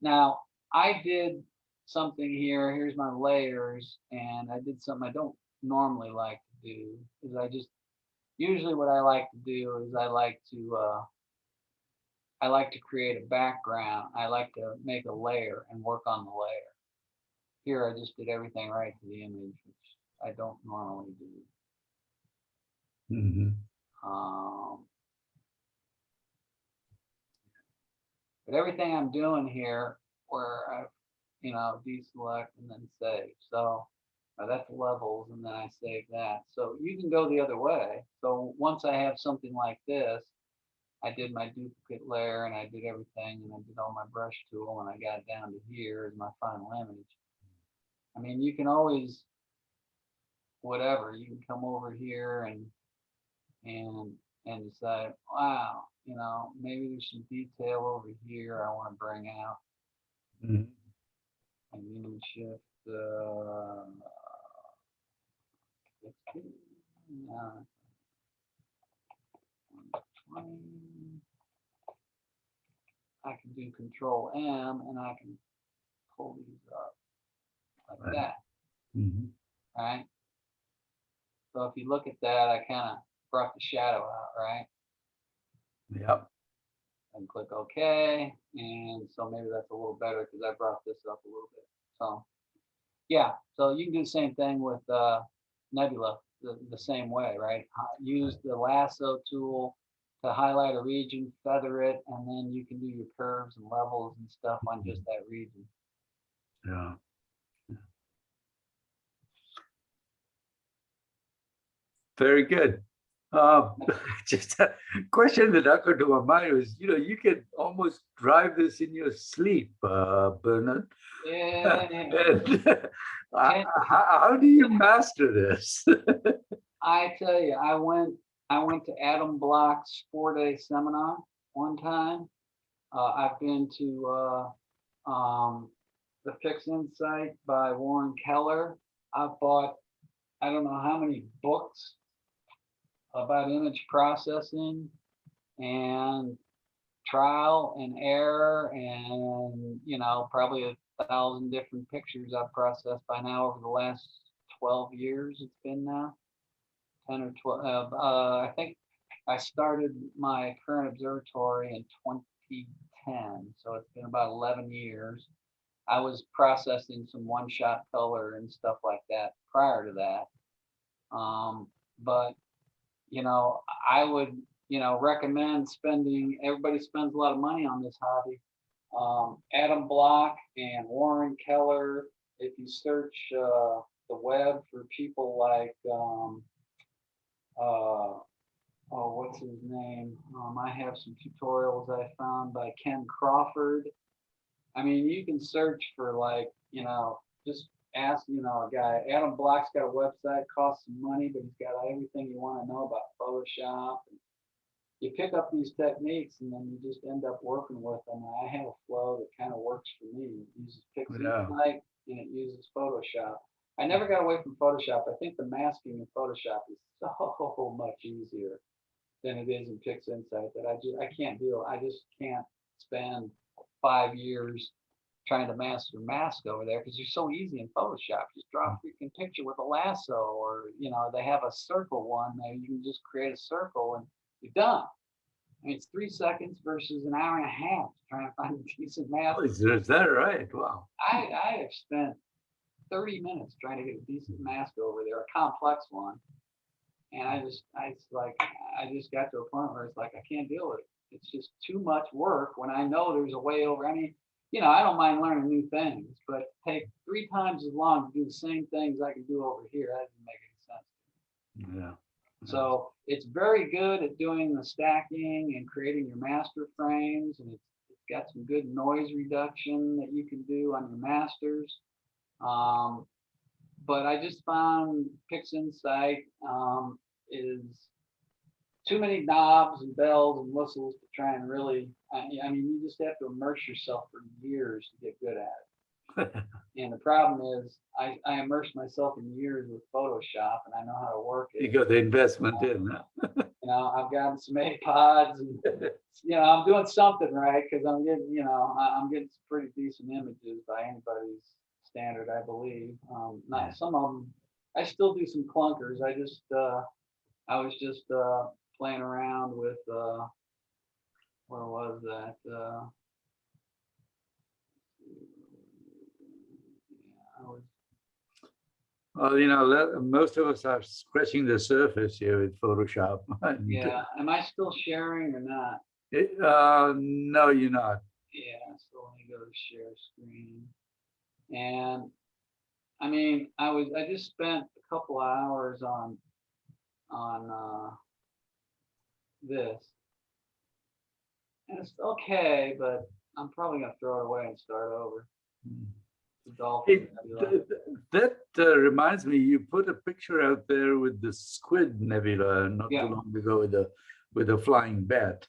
Now, I did something here. Here's my layers, and I did something I don't normally like to do. Is I just usually what I like to do is I like to create a background. I like to make a layer and work on the layer. Here, I just did everything right to the image, which I don't normally do. Hmm. But everything I'm doing here, where I, deselect and then save. So that's levels, and then I save that. So you can go the other way. So once I have something like this, I did my duplicate layer, and I did everything, and I did all my brush tool, and I got down to here as my final image. I mean, you can always, whatever, you can come over here and decide, wow, maybe there's some detail over here I want to bring out. Hmm. And you can shift 16, 20. I can do Control M, and I can pull these up like Right. that. Hmm. Right? So if you look at that, I kind of brought the shadow out, right? Yep. And click OK. And so maybe that's a little better because I brought this up a little bit. So yeah, so you can do the same thing with Nebula the same way, right? Use the lasso tool to highlight a region, feather it, and then you can do your curves and levels and stuff on just that region. Yeah. Very good. Just a question that occurred to my mind was, you can almost drive this in your sleep, Bernard. Yeah. And, how do you master this? I tell you, I went to Adam Block's 4-day seminar one time. I've been to the Fix Insight by Warren Keller. I've bought I don't know how many books about image processing and trial and error, and probably 1,000 different pictures I've processed by now over the last 12 years. It's been now 10 or 12. I think I started my current observatory in 2010, so it's been about 11 years. I was processing some one-shot color and stuff like that prior to that. But I would recommend everybody spends a lot of money on this hobby. Adam Block and Warren Keller, if you search the web for people like what's his name? I have some tutorials I found by Ken Crawford. I mean, you can search for just ask, a guy. Adam Block's got a website, costs some money, but he's got everything you want to know about Photoshop. You pick up these techniques, and then you just end up working with them. And I have a flow that kind of works for me. It uses Insight, and it uses Photoshop. I never got away from Photoshop. I think the masking in Photoshop is so much easier than it is in Fix Insight that I can't deal. I just can't spend 5 years trying to master mask over there because you're so easy in Photoshop. Just draw a freaking picture with a lasso, or they have a circle one. You can just create a circle and you're done. I mean, it's 3 seconds versus an hour and a half trying to find a decent mask. Oh, is that right? Wow. I have spent 30 minutes trying to get a decent mask over there, a complex one. And I just got to a point where it's like, I can't deal with it. It's just too much work when I know there's a way over. I mean, I don't mind learning new things, but take 3 times as long to do the same things I can do over here. That doesn't make any sense. Yeah. So it's very good at doing the stacking and creating your master frames, and it's got some good noise reduction that you can do on your masters. But I just found PixInsight is too many knobs and bells and whistles to try and really, I mean, you just have to immerse yourself for years to get good at it. And the problem is I immersed myself in years with Photoshop and I know how to work it. You got the investment in. Huh? You know, I've gotten some AirPods and, you know, I'm doing something right because I'm getting, you know, I'm getting some pretty decent images by anybody's standard, I believe. Not some of them, I still do some clunkers. I was just playing around with, where was that? I was, Well, you know, most of us are scratching the surface here with Photoshop. yeah, am I still sharing or not? No, you're not. Yeah, so let me go to share screen. And I mean, I just spent a couple hours on this. And it's okay, but I'm probably gonna throw it away and start over. The dolphin nebula. That reminds me, you put a picture out there with the squid nebula not Yeah. too long ago with a flying bat.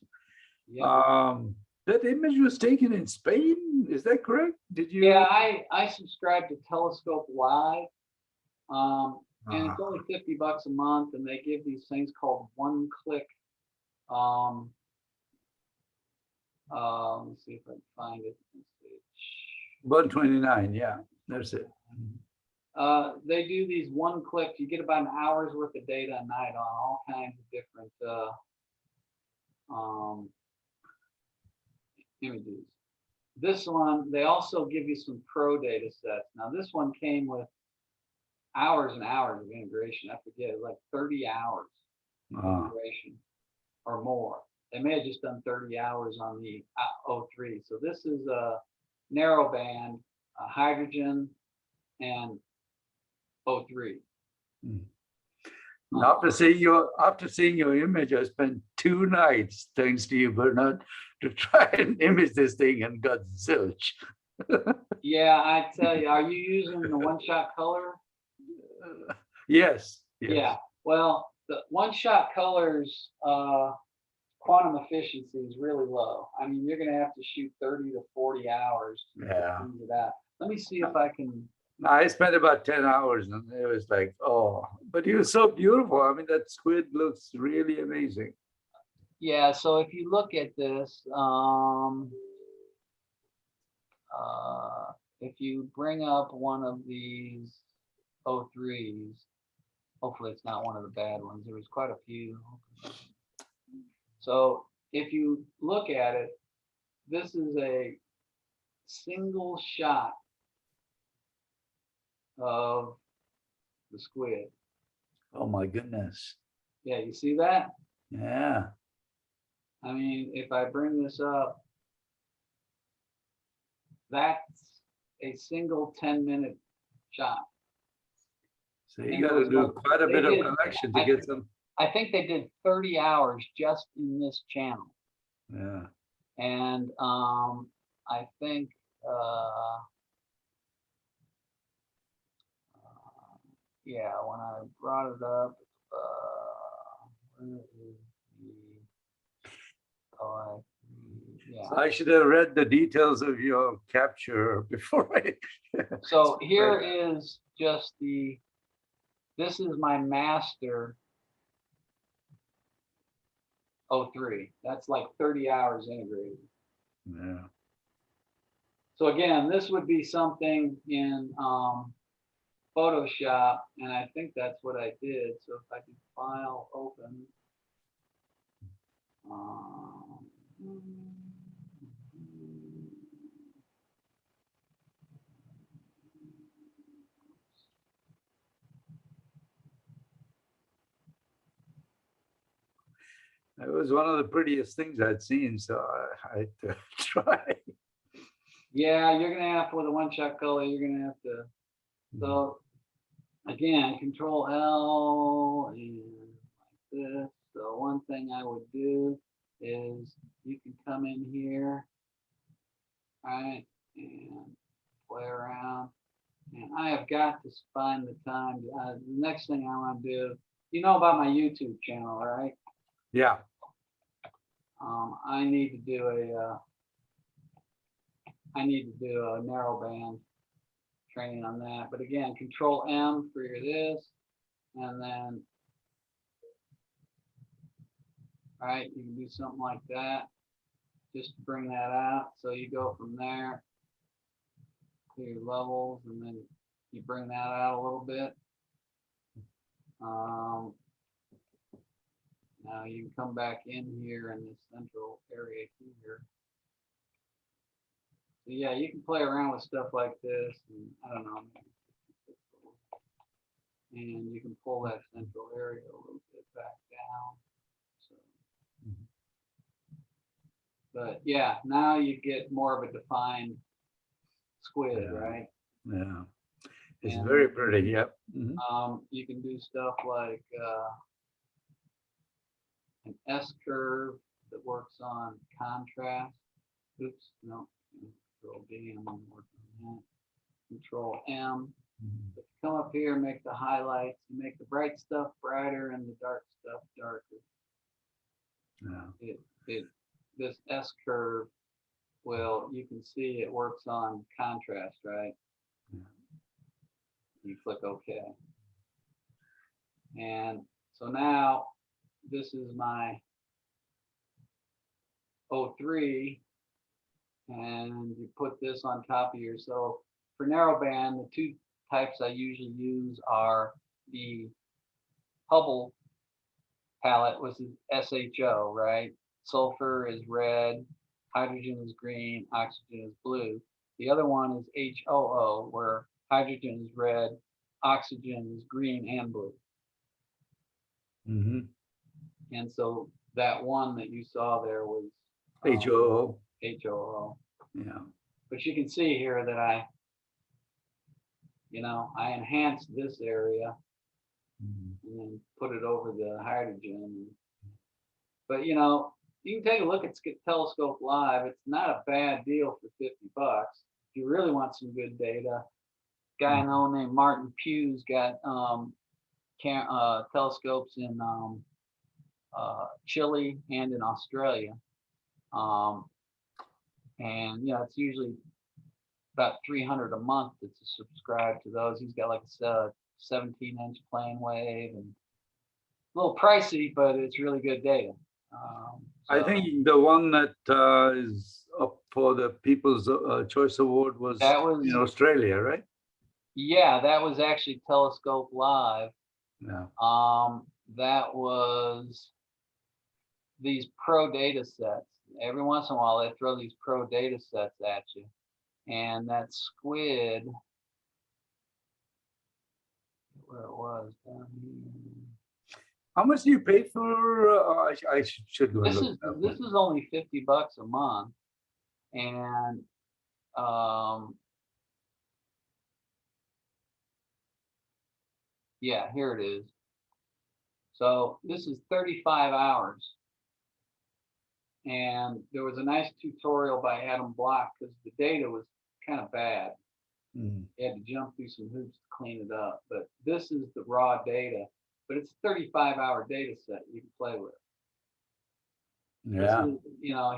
Yeah. That image was taken in Spain, is that correct? Did you? Yeah, I subscribe to Telescope Live. And it's only $50 a month, and they give these things called one-click. Let's see if I can find it. 129, yeah, that's it. They do these one-click. You get about an hour's worth of data a night on all kinds of different images. This one, they also give you some pro data sets. Now, this one came with hours and hours of integration. I forget, like 30 hours of integration or more. They may have just done 30 hours on the O3. So this is a narrowband, hydrogen, and O3. After seeing your image, I spent 2 nights, thanks to you, Bernard, to try and image this thing and got zilch. Yeah, I tell you, are you using the one-shot color? Yes. Yeah. Well, the one-shot colors quantum efficiency is really low. I mean, you're going to have to shoot 30 to 40 hours to figure it out. Let me see if I can. I spent about 10 hours and it was like, oh, but it was so beautiful. I mean, that squid looks really amazing. Yeah, so if you look at this, if you bring up one of these O3s, hopefully it's not one of the bad ones. There was quite a few. So if you look at it, this is a single shot of the squid. Oh my goodness. Yeah, you see that? Yeah. I mean, if I bring this up, that's a single 10-minute shot. So you got to do quite a bit of collection to get some. I think they did 30 hours just in this channel. Yeah. And I think yeah, when I brought it up, where is the yeah. So I should have read the details of your capture before I. So here is just this is my master O3. That's like 30 hours integrated. Yeah. So again, this would be something in Photoshop, and I think that's what I did. So if I can file open. It was one of the prettiest things I'd seen, so I had to try. Yeah, you're gonna have, for the one-shot color, you're gonna have to. So again, Control L and like this. So one thing I would do is you can come in here, right, and play around. And I have got to find the time. The next thing I want to do, you know about my YouTube channel, right? Yeah. I need to do a narrowband training on that. But again, Control M for your this, and then, right, you can do something like that, just to bring that out. So you go from there to your levels, and then you bring that out a little bit. Now you can come back in here in this central area here. So yeah, you can play around with stuff like this, and I don't know. And you can pull that central area a little bit back down. So, but yeah, now you get more of a defined squid, Yeah. right? Yeah. It's And, very pretty. Yep. you can do stuff like an S curve that works on contrast. Oops, no. Control D, I'm gonna work on that. Control M. If you come up here and make the highlights, you make the bright stuff brighter and the dark stuff darker. Yeah. This S curve will, you can see it works on contrast, right? Yeah. You click OK. And so now this is my 03, and you put this on top of your, so for narrowband, the two types I usually use are the Hubble palette, which is SHO, right? Sulfur is red, hydrogen is green, oxygen is blue. The other one is HOO, where hydrogen is red, oxygen is green and blue. And so that one that you saw there was HOO. HOO. Yeah. But you can see here that I enhanced this area and then put it over the hydrogen. But you can take a look at Telescope Live. It's not a bad deal for $50. If you really want some good data, guy I know named Martin Pugh's got telescopes in Chile and in Australia. And it's usually about $300 a month to subscribe to those. He's got like a 17-inch plane wave, and a little pricey, but it's really good data. I think the one that is up for the People's Choice Award was in Australia, right? Yeah, that was actually Telescope Live. Yeah. That was these pro data sets. Every once in a while, they throw these pro data sets at you. And that squid, where it was down here. How much do you pay for? I should go This look. This is only $50 a month, and yeah, here it is. So this is 35 hours. And there was a nice tutorial by Adam Block because the data was kind of bad. You had to jump through some hoops to clean it up. But this is the raw data. But it's a 35-hour data set you can play with. Yeah. This is,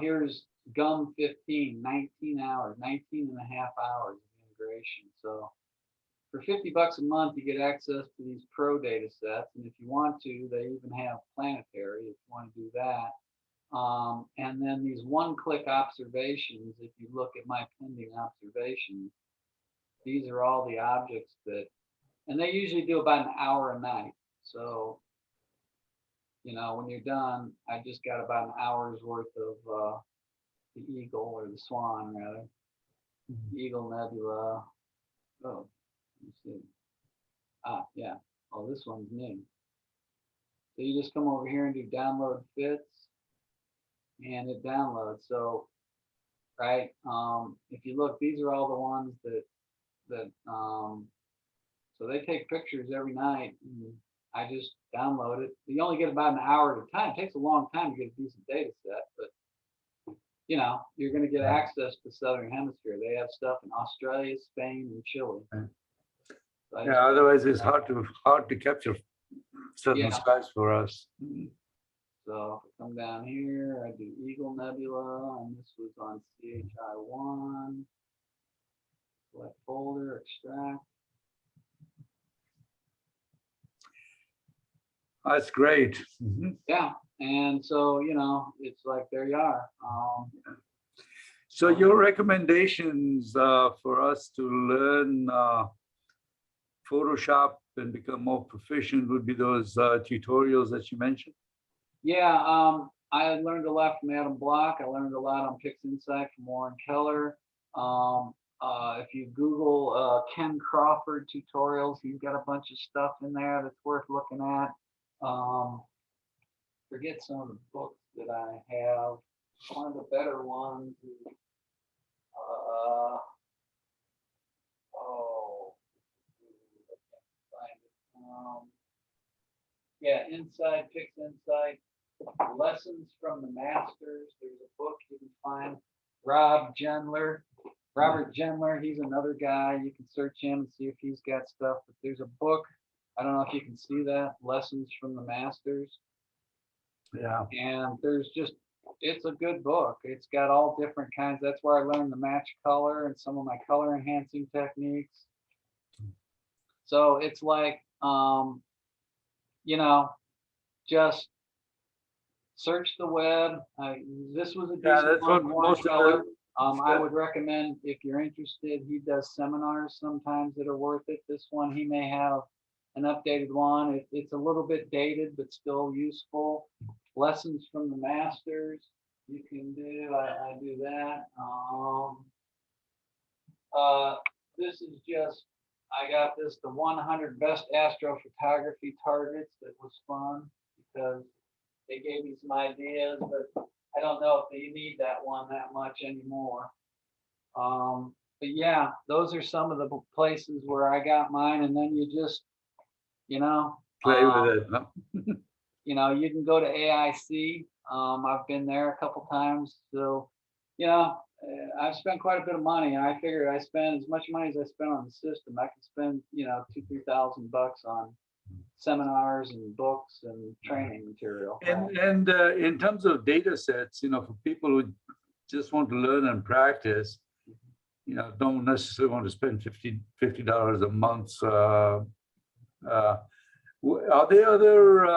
here's GUM 15, 19 hours, 19 and a half hours of integration. So for $50 a month, you get access to these pro data sets. And if you want to, they even have planetary if you want to do that. And then these one-click observations, if you look at my pending observations, these are all the objects that, and they usually do about an hour a night. So, when you're done, I just got about an hour's worth of the Eagle, or the Swan rather. Eagle Nebula. Oh, let me see. Ah, yeah. Oh, this one's new. So you just come over here and do download fits, and it downloads. So, right, if you look, these are all the ones that so they take pictures every night, and I just download it. You only get about an hour at a time. It takes a long time to get a decent data set, but you're going to get access to the Southern Hemisphere. They have stuff in Australia, Spain, and Chile. I Yeah, otherwise it's hard to capture certain Yeah. skies for us. So if I come down here, I do Eagle Nebula, and this was on CHI1. Select folder, extract. That's great. Mhm. Yeah, and so it's like there you are. So your recommendations for us to learn Photoshop and become more proficient would be those tutorials that you mentioned? Yeah, I learned a lot from Adam Block. I learned a lot on PixInsight from Warren Keller. If you Google Ken Crawford tutorials, he's got a bunch of stuff in there that's worth looking at. Forget some of the books that I have. One of the better ones is, I can't find it. Yeah, Inside PixInsight. Lessons from the Masters. There's a book you can find. Robert Gendler, he's another guy. You can search him and see if he's got stuff. But there's a book. I don't know if you can see that. Lessons from the Masters. Yeah. And it's a good book. It's got all different kinds. That's where I learned to match color and some of my color enhancing techniques. So it's like, just search the web. This was a decent that's what one, most of color. the, I would recommend if you're interested. He does seminars sometimes that are worth it. This one, he may have an updated one. It's a little bit dated, but still useful. Lessons from the Masters. You can do. I do that. This is just. I got this, the 100 best astrophotography targets. That was fun because they gave me some ideas, but I don't know if you need that one that much anymore. But yeah, those are some of the places where I got mine, and then you just, play with it. Huh? you can go to AIC. I've been there a couple times, so I've spent quite a bit of money. I figured I spend as much money as I spend on the system. I could spend $2,000-3,000 on seminars and books and training material. And in terms of data sets, for people who just want to learn and practice, don't necessarily want to spend $50 a month. Are there other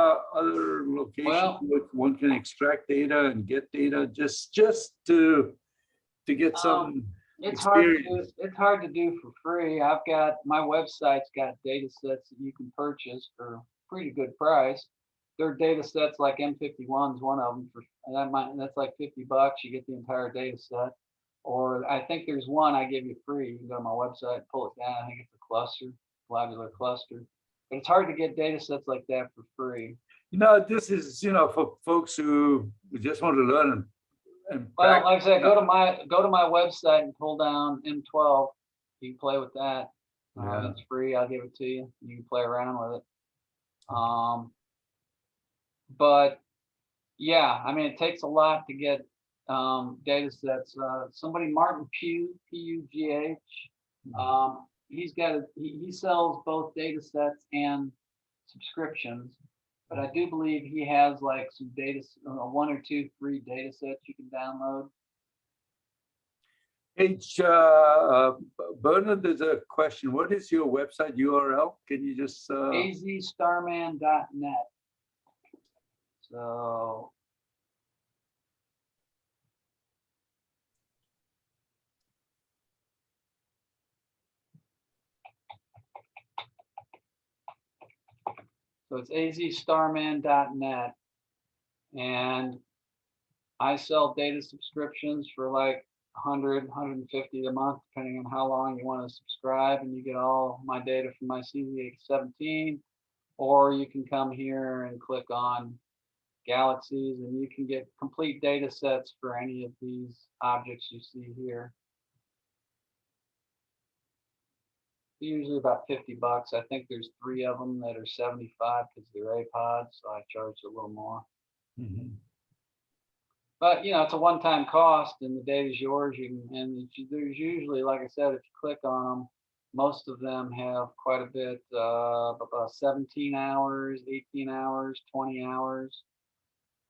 locations where one can extract data and get data just to get some experience? It's hard to do for free. I've got my website's got data sets that you can purchase for pretty good price. There are data sets like M51 is one of them that's like $50. You get the entire data set. Or I think there's one I give you free. You can go to my website and pull it down. I think it's a cluster, globular cluster. But it's hard to get data sets like that for free. This is for folks who just want to learn and well, like I said, go to my website and pull down M12. You can play with that. It's free. I'll give it to you. You can play around with it. But yeah, I mean, it takes a lot to get data sets. Somebody, Martin Pugh, P-U-G-H, he sells both data sets and subscriptions. But I do believe he has like some data, 1 or 2 free data sets you can download. Bernard, there's a question. What is your website URL? Can you just azstarman.net. So it's azstarman.net, and I sell data subscriptions for like 100, 150 a month, depending on how long you want to subscribe, and you get all my data from my CZ817, or you can come here and click on galaxies, and you can get complete data sets for any of these objects you see here. Usually about $50. I think there's 3 of them that are 75 because they're APODs, so I charge a little more. Mm-hmm. But it's a one-time cost, and the data's yours. There's usually, like I said, if you click on them, Most of them have quite a bit, about 17 hours, 18 hours, 20 hours,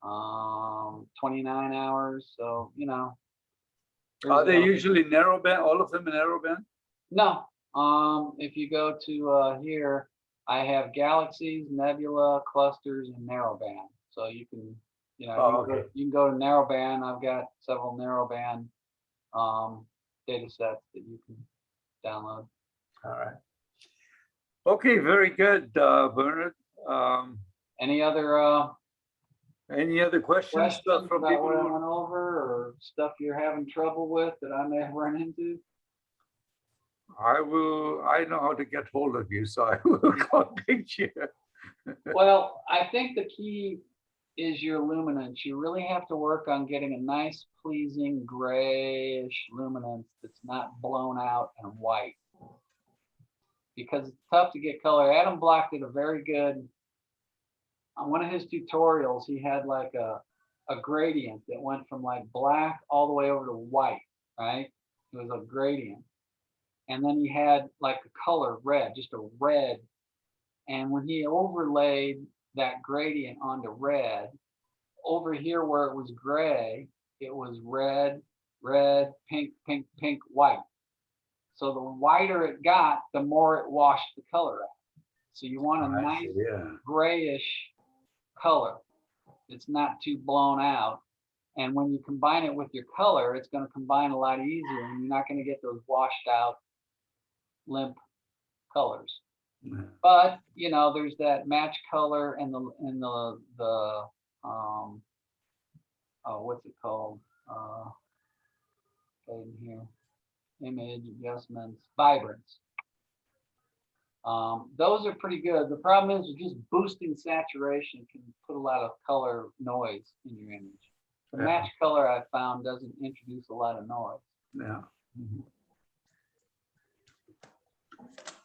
29 hours. So, you know. Are they there's a- usually narrowband? All of them in narrowband? No. If you go to here, I have galaxies, nebula, clusters, and narrowband. So you can, you know, Oh, okay. you can go to narrowband. I've got several narrowband data sets that you can download. All right. Okay, very good, Bernard. Any other Any other questions questions from about people? what I who- went over, or stuff you're having trouble with that I may have run into? I know how to get hold of you, so I will contact you. Well, I think the key is your luminance. You really have to work on getting a nice, pleasing grayish luminance that's not blown out and white, because it's tough to get color. Adam Block did a very good, on one of his tutorials, he had like a gradient that went from like black all the way over to white, right? It was a gradient. And then he had like a color red, just a red. And when he overlaid that gradient onto red, over here where it was gray, it was red, red, pink, pink, pink, white. So the whiter it got, the more it washed the color out. So you want a nice grayish color. It's not too blown out. And when you combine it with your color, it's going to combine a lot easier, and you're not going to get those washed out limp colors. Yeah. But you know, there's that match color and the what's it called? In here, image adjustments, vibrance. Those are pretty good. The problem is just boosting saturation can put a lot of color noise in your image. The Yeah. match color I found doesn't introduce a lot of noise. Yeah. Mhm.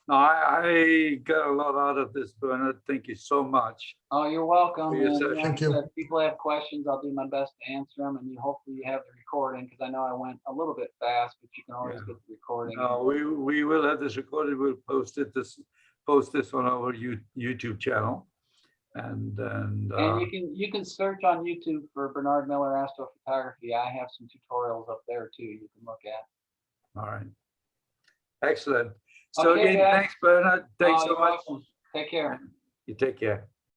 No, I got a lot out of this, Bernard. Thank you so much. Oh, you're welcome. For your And, session. Thank you. If people have questions, I'll do my best to answer them. And hopefully you have the recording, because I know I went a little bit fast, but you can always Yeah. get the recording. No, we will have this recorded. We'll post this on our YouTube channel, and And you can search on YouTube for Bernard Miller Astrophotography. I have some tutorials up there too you can look at. all right, excellent. So Okay, again, guys. thanks, Bernard. Thanks so You're much. welcome. Take care. You take care.